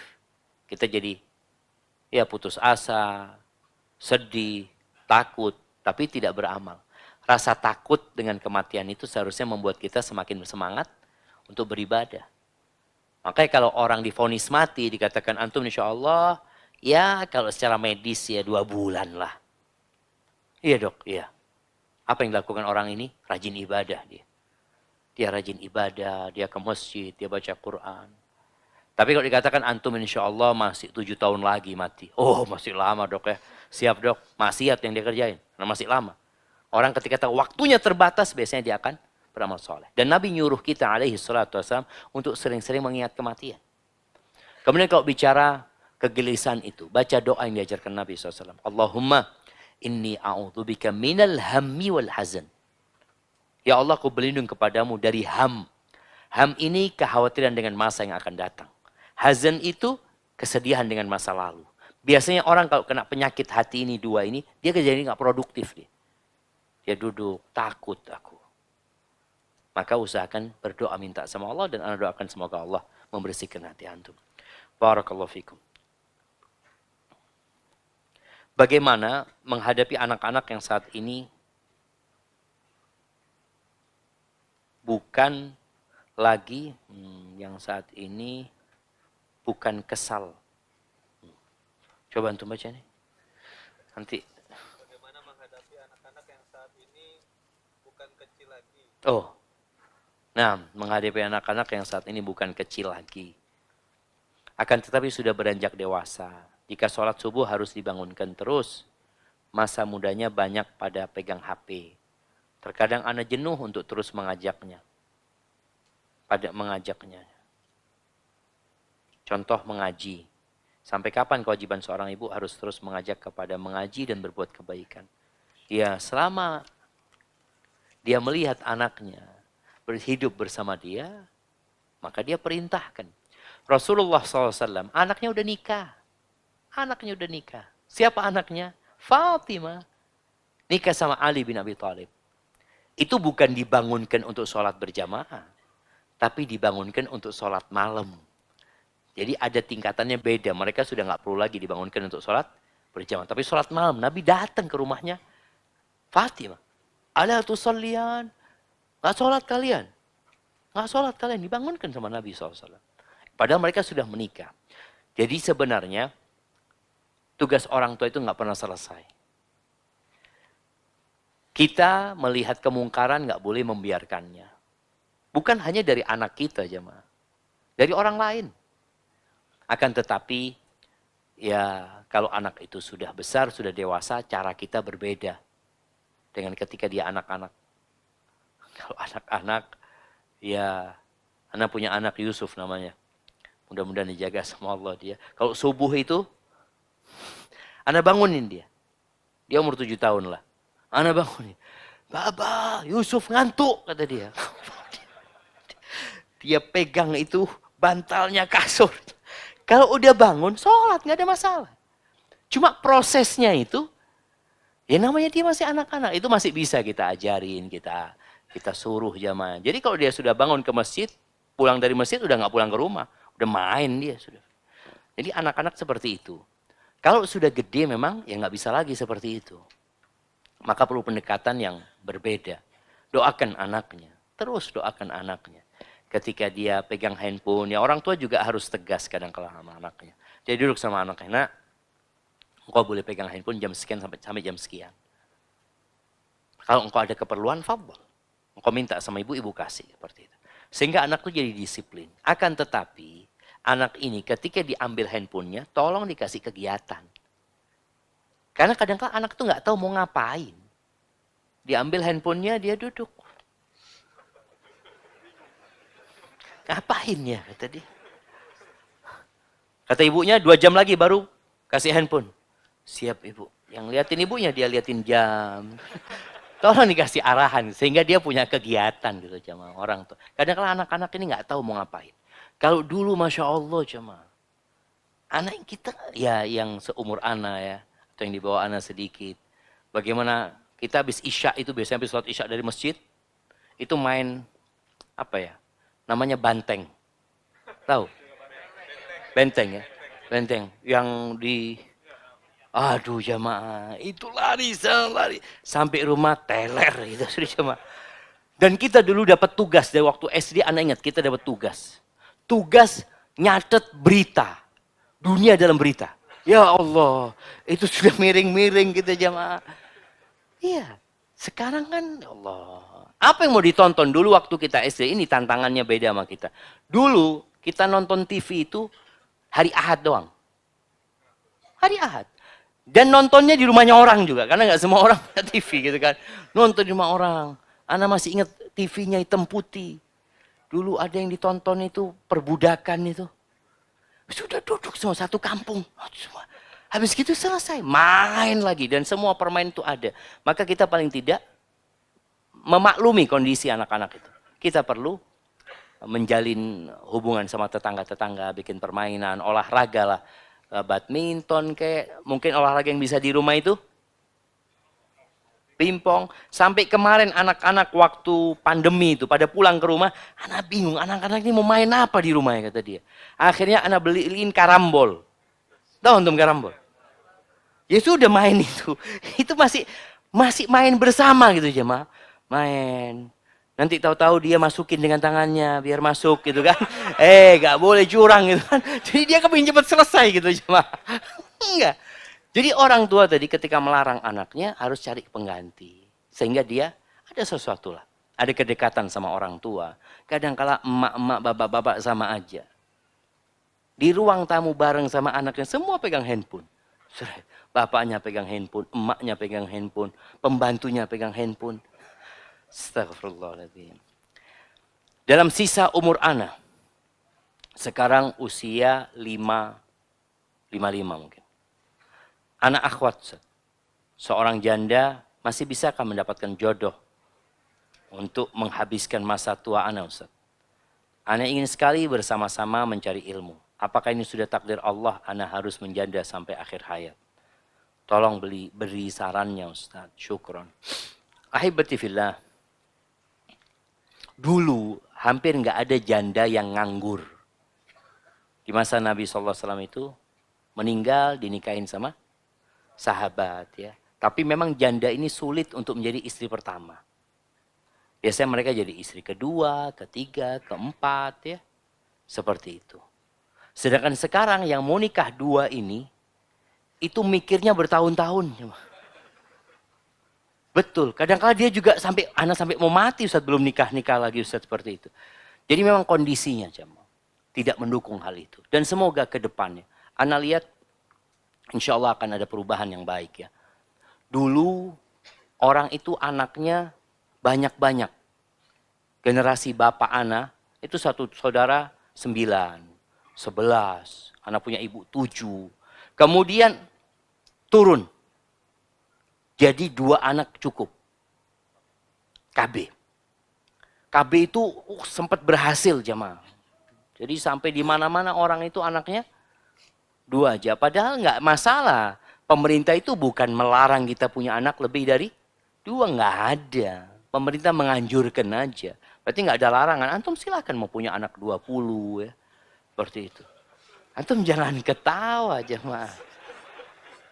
Kita jadi ya putus asa, sedih, takut, tapi tidak beramal. Rasa takut dengan kematian itu seharusnya membuat kita semakin bersemangat untuk beribadah. Makanya kalau orang divonis mati, dikatakan antum insya Allah, ya kalau secara medis ya 2 bulan lah. Iya dok, iya. Apa yang dilakukan orang ini? Rajin ibadah dia. Dia rajin ibadah, dia ke masjid, dia baca Quran. Tapi kalau dikatakan antum insya Allah masih 7 tahun lagi mati. Oh masih lama dok ya. Siap dok, maksiat yang dia kerjain. Karena masih lama. Orang ketika tahu waktunya terbatas biasanya dia akan beramal soleh. Dan Nabi nyuruh kita alaihi salatu wassalam untuk sering-sering mengingat kematian. Kemudian kalau bicara kegelisahan itu. Baca doa yang diajarkan Nabi SAW. Allahumma inni a'udzubika minal hammi wal hazan. Ya Allah aku berlindung kepadamu dari ham. Ham ini kekhawatiran dengan masa yang akan datang. Hazan itu kesedihan dengan masa lalu. Biasanya orang kalau kena penyakit hati ini, 2 ini, dia kejadian nggak produktif. Dia duduk, takut aku. Maka usahakan berdoa minta sama Allah dan anda doakan semoga Allah membersihkan hati antum. Barakallahu fikum. Bagaimana menghadapi anak-anak yang saat ini bukan lagi bukan kesal. Coba antum baca nih. Nanti. Bagaimana menghadapi anak-anak yang saat ini bukan kecil lagi. Oh. Nah, menghadapi anak-anak yang saat ini bukan kecil lagi. Akan tetapi sudah beranjak dewasa. Jika sholat subuh harus dibangunkan terus. Masa mudanya banyak pada pegang HP. Terkadang anak jenuh untuk terus mengajaknya. Contoh mengaji. Sampai kapan kewajiban seorang ibu harus terus mengajak kepada mengaji dan berbuat kebaikan? Ya selama dia melihat anaknya berhidup bersama dia, maka dia perintahkan. Rasulullah SAW, anaknya udah nikah. Anaknya udah nikah. Siapa anaknya? Fatimah. Nikah sama Ali bin Abi Thalib. Itu bukan dibangunkan untuk sholat berjamaah. Tapi dibangunkan untuk sholat malam. Jadi ada tingkatannya beda. Mereka sudah nggak perlu lagi dibangunkan untuk sholat berjamaah. Tapi sholat malam, Nabi datang ke rumahnya Fatimah. Ala tusallian. Nggak sholat kalian. Nggak sholat kalian. Dibangunkan sama Nabi SAW. Padahal mereka sudah menikah. Jadi sebenarnya tugas orang tua itu nggak pernah selesai. Kita melihat kemungkaran nggak boleh membiarkannya. Bukan hanya dari anak kita jemaah. Dari orang lain. Akan tetapi, ya kalau anak itu sudah besar, sudah dewasa, cara kita berbeda. Dengan ketika dia anak-anak. Kalau anak-anak, ya anak punya anak Yusuf namanya. Mudah-mudahan dijaga sama Allah dia. Kalau subuh itu, anak bangunin dia. Dia umur 7 tahun lah. Anak bangunin. Baba, Yusuf ngantuk, kata dia. Dia pegang itu bantalnya kasur. Kalau udah bangun, sholat, nggak ada masalah. Cuma prosesnya itu, ya namanya dia masih anak-anak. Itu masih bisa kita ajarin, kita suruh jamaah. Jadi kalau dia sudah bangun ke masjid, pulang dari masjid udah nggak pulang ke rumah. Udah main dia sudah. Jadi anak-anak seperti itu. Kalau sudah gede memang, ya nggak bisa lagi seperti itu. Maka perlu pendekatan yang berbeda. Doakan anaknya. Terus doakan anaknya. Ketika dia pegang handphone, ya orang tua juga harus tegas kadang-kala sama anaknya. Dia duduk sama anaknya, nak, engkau boleh pegang handphone jam sekian sampai jam sekian. Kalau engkau ada keperluan, fadhol. Engkau minta sama ibu kasih seperti itu. Sehingga anak itu jadi disiplin. Akan tetapi, anak ini ketika diambil handphonenya, tolong dikasih kegiatan. Karena kadang-kadang anak itu nggak tahu mau ngapain. Diambil handphonenya, dia duduk. Ngapain ya, kata dia. Kata ibunya, 2 jam lagi baru kasih handphone. Siap ibu. Yang liatin ibunya, dia liatin jam. Tolong dikasih arahan, sehingga dia punya kegiatan gitu jemaah orang tuh. Kadang-kadang anak-anak ini nggak tahu mau ngapain. Kalau dulu Masya Allah jemaah. Anak kita, ya yang seumur anak ya, atau yang di bawah anak sedikit. Bagaimana kita habis isya itu, biasanya habis sholat isya dari masjid, itu main, apa ya, namanya banteng. Tahu? Benteng ya. Benteng. Yang di, aduh jamaah, itu lari. Sampai rumah teler gitu. Jamaah. Dan kita dulu dapat tugas, dari waktu SD anak ingat, kita dapat tugas. Tugas nyatet berita. Dunia dalam berita. Ya Allah, itu sudah miring-miring kita jamaah. Iya, sekarang kan ya Allah. Apa yang mau ditonton dulu waktu kita SD ini tantangannya beda sama kita. Dulu kita nonton TV itu hari Ahad doang. Hari Ahad. Dan nontonnya di rumahnya orang juga. Karena nggak semua orang punya TV gitu kan. Nonton di rumah orang. Ana masih ingat TV-nya hitam putih. Dulu ada yang ditonton itu perbudakan itu. Sudah duduk semua satu kampung. Habis gitu selesai. Main lagi. Dan semua permain itu ada. Maka kita paling tidak memaklumi kondisi anak-anak itu. Kita perlu menjalin hubungan sama tetangga-tetangga, bikin permainan, olahraga lah. Badminton kayak, mungkin olahraga yang bisa di rumah itu. Pingpong. Sampai kemarin anak-anak waktu pandemi itu, pada pulang ke rumah, anak bingung, anak-anak ini mau main apa di rumah ya kata dia. Akhirnya anak beliin karambol. Tahu antum karambol? Ya sudah main itu. Itu masih main bersama gitu jemaah. Main. Nanti tahu-tahu dia masukin dengan tangannya biar masuk gitu kan. Gak boleh curang gitu kan. Jadi dia kepingin cepat selesai gitu jemaah. Enggak. Jadi orang tua tadi ketika melarang anaknya harus cari pengganti. Sehingga dia ada sesuatu lah. Ada kedekatan sama orang tua. Kadang-kala emak-emak, bapak-bapak sama aja. Di ruang tamu bareng sama anaknya semua pegang handphone. Bapaknya pegang handphone, emaknya pegang handphone, pembantunya pegang handphone. Astagfirullahaladzim. Dalam sisa umur ana, sekarang usia 55 mungkin. Anak akhwat, seorang janda masih bisakah mendapatkan jodoh untuk menghabiskan masa tua ana Ustaz? Ana ingin sekali bersama-sama mencari ilmu. Apakah ini sudah takdir Allah, ana harus menjanda sampai akhir hayat? Tolong beri sarannya Ustaz. Syukron. Ahibati fillah. Dulu hampir nggak ada janda yang nganggur. Di masa Nabi SAW itu meninggal dinikahin sama sahabat ya. Tapi memang janda ini sulit untuk menjadi istri pertama. Biasanya mereka jadi istri kedua, ketiga, keempat ya. Seperti itu. Sedangkan sekarang yang mau nikah dua ini, itu mikirnya bertahun-tahun. Betul, kadang-kadang dia juga anak sampai mau mati Ustaz, belum nikah-nikah lagi Ustaz, seperti itu. Jadi memang kondisinya jemaah tidak mendukung hal itu. Dan semoga ke depannya, anak lihat insya Allah akan ada perubahan yang baik ya. Dulu orang itu anaknya banyak-banyak. Generasi bapak anak itu satu saudara 9, 11, anak punya ibu 7. Kemudian turun. Jadi 2 anak cukup. KB. KB itu sempat berhasil jemaah. Jadi sampai di mana-mana orang itu anaknya 2 aja. Padahal nggak masalah. Pemerintah itu bukan melarang kita punya anak lebih dari 2, nggak ada. Pemerintah menganjurkan aja. Berarti nggak ada larangan. Antum silakan mau punya anak 20 ya. Seperti itu. Antum jangan ketawa jemaah.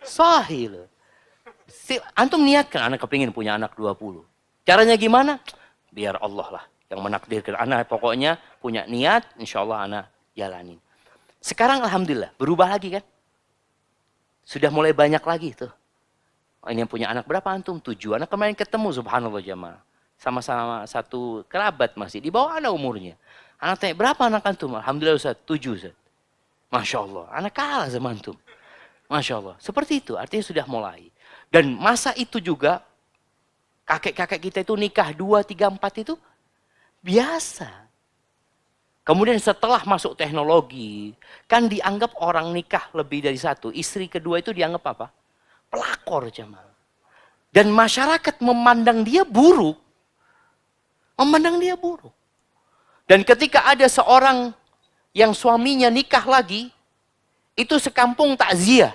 Sahih loh. Antum niatkan anak kepingin punya anak 20. Caranya gimana? Biar Allah lah yang menakdirkan. Anak pokoknya punya niat, insya Allah anak jalanin. Sekarang alhamdulillah berubah lagi kan? Sudah mulai banyak lagi tuh. Ini yang punya anak berapa antum? 7. Anak kemarin ketemu subhanallah jamaah. Sama-sama satu kerabat masih. Di bawah anak umurnya. Anak tanya berapa anak antum? Alhamdulillah Ustaz, 7 Ustaz. Masya Allah. Anak kalah sama antum. Masya Allah. Seperti itu artinya sudah mulai. Dan masa itu juga kakek-kakek kita itu nikah 2, 3, 4 itu biasa. Kemudian setelah masuk teknologi, kan dianggap orang nikah lebih dari 1. Istri kedua itu dianggap apa? Pelakor jemaah. Dan masyarakat memandang dia buruk. Memandang dia buruk. Dan ketika ada seorang yang suaminya nikah lagi, itu sekampung takziah.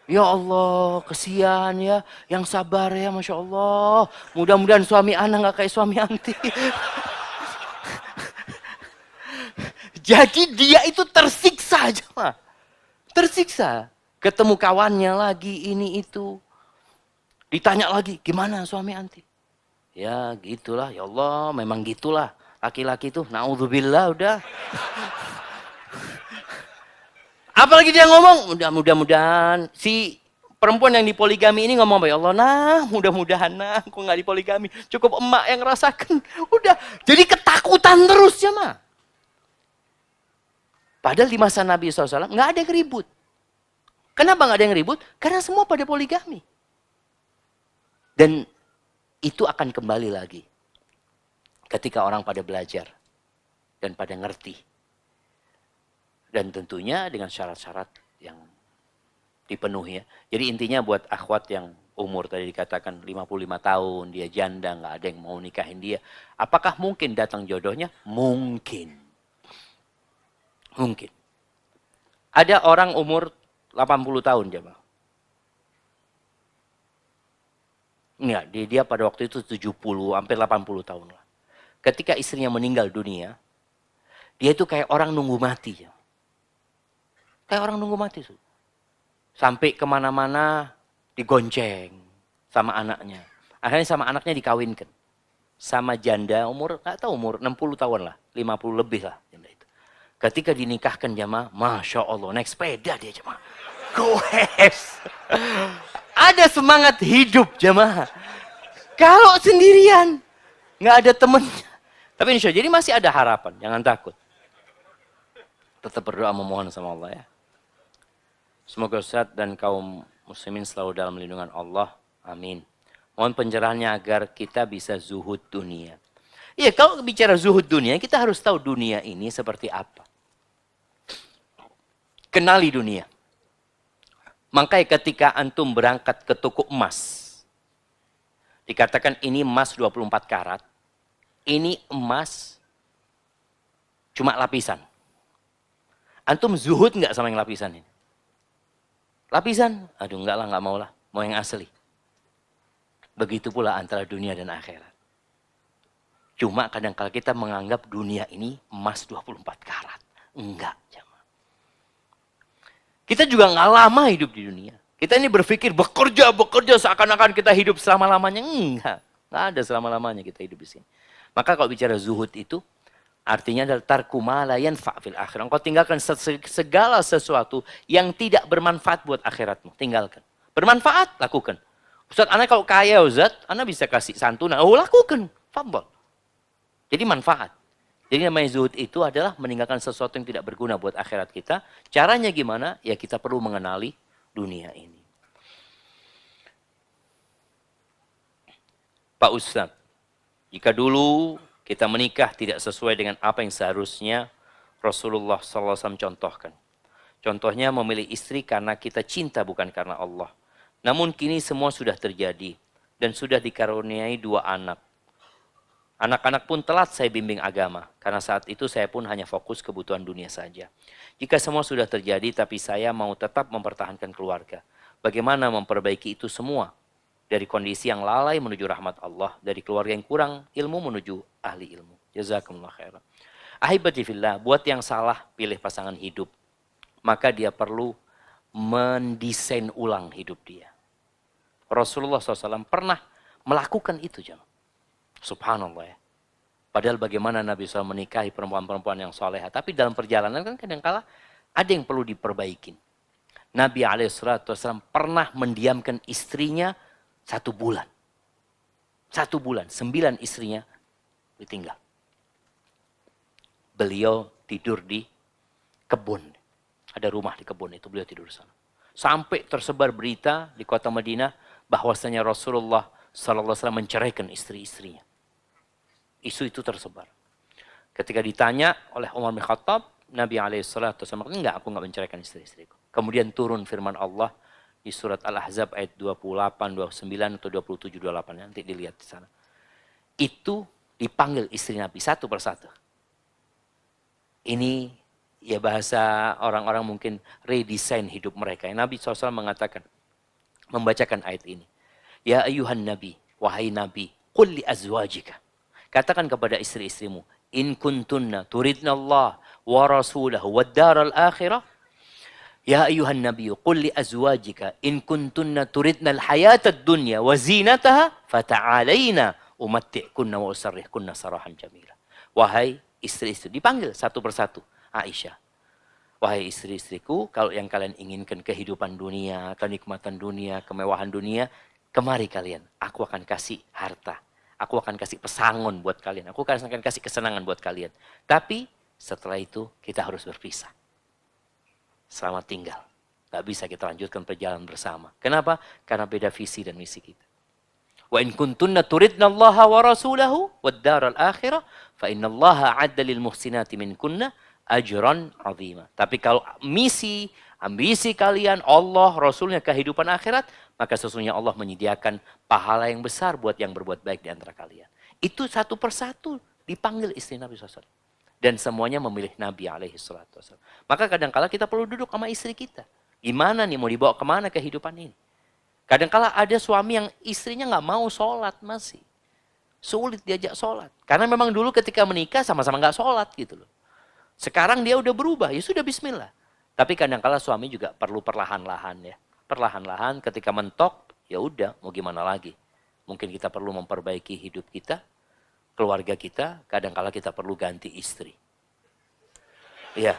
Ya Allah, kesian ya, yang sabar ya, Masya Allah. Mudah-mudahan suami anak gak kayak suami anti. Jadi dia itu tersiksa aja mah. Tersiksa. Ketemu kawannya lagi, ini itu. Ditanya lagi, gimana suami anti? Ya gitulah, ya Allah memang gitulah. Laki-laki itu, naudzubillah udah. Apalagi dia ngomong, mudah-mudahan si perempuan yang dipoligami ini ngomong, ya Allah, nah mudah-mudahan nah, aku nggak dipoligami. Cukup emak yang rasakan. Udah, jadi ketakutan terus ya mah. Padahal di masa Nabi SAW nggak ada yang ribut. Kenapa nggak ada yang ribut? Karena semua pada poligami. Dan itu akan kembali lagi. Ketika orang pada belajar. Dan pada ngerti. Dan tentunya dengan syarat-syarat yang dipenuhi ya. Jadi intinya buat akhwat yang umur tadi dikatakan 55 tahun, dia janda, nggak ada yang mau nikahin dia. Apakah mungkin datang jodohnya? Mungkin. Mungkin. Ada orang umur 80 tahun jemaah. Enggak, dia pada waktu itu 70, hampir 80 tahun lah. Ketika istrinya meninggal dunia, dia itu kayak orang nunggu mati. Ya. Kayak orang nunggu mati. Sampai kemana-mana digonceng sama anaknya. Akhirnya sama anaknya dikawinkan. Sama janda umur, nggak tahu umur 60 tahun lah. 50 lebih lah janda itu. Ketika dinikahkan jamaah, Masya Allah, naik sepeda dia jamaah. Goes. Ada semangat hidup jamaah. Kalau sendirian, nggak ada temennya. Tapi insya Allah, jadi masih ada harapan, jangan takut. Tetap berdoa memohon sama Allah ya. Semoga Ustaz dan kaum muslimin selalu dalam lindungan Allah. Amin. Mohon pencerahannya agar kita bisa zuhud dunia. Iya, kalau bicara zuhud dunia, kita harus tahu dunia ini seperti apa. Kenali dunia. Makanya ketika antum berangkat ke toko emas, dikatakan ini emas 24 karat, ini emas Cuma lapisan. Antum zuhud nggak sama yang lapisan ini? Lapisan? Aduh enggak lah, nggak mau lah. Mau yang asli. Begitu pula antara dunia dan akhirat. Cuma kadang-kala kita menganggap dunia ini emas 24 karat. Enggak, jemaah. Kita juga nggak lama hidup di dunia. Kita ini berpikir bekerja seakan-akan kita hidup selama-lamanya. Enggak ada selama-lamanya kita hidup di sini. Maka kalau bicara zuhud itu, artinya adalah tarku ma la yanfa' fil akhirah. Engkau tinggalkan segala sesuatu yang tidak bermanfaat buat akhiratmu. Tinggalkan. Bermanfaat, lakukan. Ustaz, anak kalau kaya Ustaz, anak bisa kasih santunan. Oh, lakukan. Fadhol. Jadi manfaat. Jadi namanya zuhud itu adalah meninggalkan sesuatu yang tidak berguna buat akhirat kita. Caranya gimana? Ya kita perlu mengenali dunia ini. Pak Ustaz, jika dulu kita menikah tidak sesuai dengan apa yang seharusnya Rasulullah SAW contohkan. Contohnya memilih istri karena kita cinta bukan karena Allah. Namun kini semua sudah terjadi dan sudah dikaruniai 2 anak. Anak-anak pun telat saya bimbing agama, karena saat itu saya pun hanya fokus kebutuhan dunia saja. Jika semua sudah terjadi, tapi saya mau tetap mempertahankan keluarga. Bagaimana memperbaiki itu semua? Dari kondisi yang lalai menuju rahmat Allah, dari keluarga yang kurang ilmu menuju ahli ilmu. Jazakumullah khairan. Ahibati fillah, buat yang salah pilih pasangan hidup, maka dia perlu mendesain ulang hidup dia. Rasulullah SAW pernah melakukan itu, jemaah. Subhanallah ya. Padahal bagaimana Nabi SAW menikahi perempuan-perempuan yang soleha. Tapi dalam perjalanan kan kadang-kala ada yang perlu diperbaikin. Nabi SAW pernah mendiamkan istrinya 1 bulan. 1 bulan, 9 istrinya ditinggal. Beliau tidur di kebun. Ada rumah di kebun itu, beliau tidur di sana. Sampai tersebar berita di kota Madinah bahwasanya Rasulullah SAW menceraikan istri-istrinya. Isu itu tersebar. Ketika ditanya oleh Umar bin Khattab, Nabi SAW enggak, aku enggak menceraikan istri-istriku. Kemudian turun firman Allah di surat Al-Ahzab ayat 28, 29 atau 27, 28. Nanti dilihat di sana. Itu dipanggil istri Nabi satu persatu. Ini ya bahasa orang-orang mungkin redesign hidup mereka. Nabi SAW mengatakan, membacakan ayat ini. Ya ayuhan Nabi, wahai Nabi, qul li azwajika. Katakan kepada istri-istrimu, in kuntunna turidna Allah wa rasulahu wad daral akhirah. Ya ayuhan Nabi, qul li azwajika in kuntunna turidna al hayatad dunya wa zinataha fata'alaina umatti'kunna wa usarrihkunna sarahan jamila. Wahai istri-istri, dipanggil satu persatu. Aisyah, wahai istri-istriku, kalau yang kalian inginkan kehidupan dunia, kenikmatan dunia, kemewahan dunia, kemari kalian, aku akan kasih harta. Aku akan kasih pesangon buat kalian. Aku akan kasih kesenangan buat kalian. Tapi setelah itu kita harus berpisah. Selamat tinggal. Gak bisa kita lanjutkan perjalanan bersama. Kenapa? Karena beda visi dan misi kita. Wa in kuntunna turidna Allah wa rasulahu wad daral akhirah fa inna Allah a'adda lil muhsinati minkunna ajran 'azima. Tapi kalau misi, ambisi kalian Allah, Rasulnya, kehidupan akhirat, maka sesungguhnya Allah menyediakan pahala yang besar buat yang berbuat baik di antara kalian. Itu satu persatu dipanggil istri Nabi SAW. Dan semuanya memilih Nabi SAW. Maka kadang-kala kita perlu duduk sama istri kita. Gimana nih mau dibawa kemana kehidupan ini? Kadang-kala ada suami yang istrinya nggak mau sholat masih. Sulit diajak sholat. Karena memang dulu ketika menikah sama-sama nggak sholat gitu loh. Sekarang dia udah berubah, ya sudah bismillah. Tapi kadang-kala suami juga perlu perlahan-lahan ya. Perlahan-lahan ketika mentok, ya udah mau gimana lagi. Mungkin kita perlu memperbaiki hidup kita, keluarga kita, kadang-kala kita perlu ganti istri. Iya,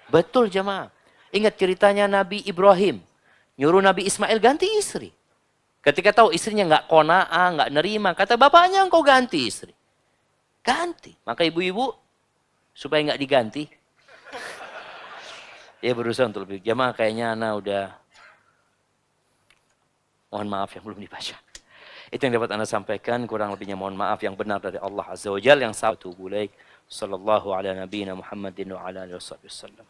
betul jemaah. Ingat ceritanya Nabi Ibrahim, nyuruh Nabi Ismail ganti istri. Ketika tahu istrinya nggak qanaah, nggak nerima, kata bapaknya engkau ganti istri. Ganti. Maka ibu-ibu, supaya nggak diganti, ya berusaha untuk lebih. Jemaah kayaknya anak udah, mohon maaf yang belum dibaca. Itu yang dapat Anda sampaikan, kurang lebihnya mohon maaf, yang benar dari Allah Azza wa Jalla, yang satu bulaik. Sallallahu ala nabiyina Muhammadin wa ala alihi wasallam.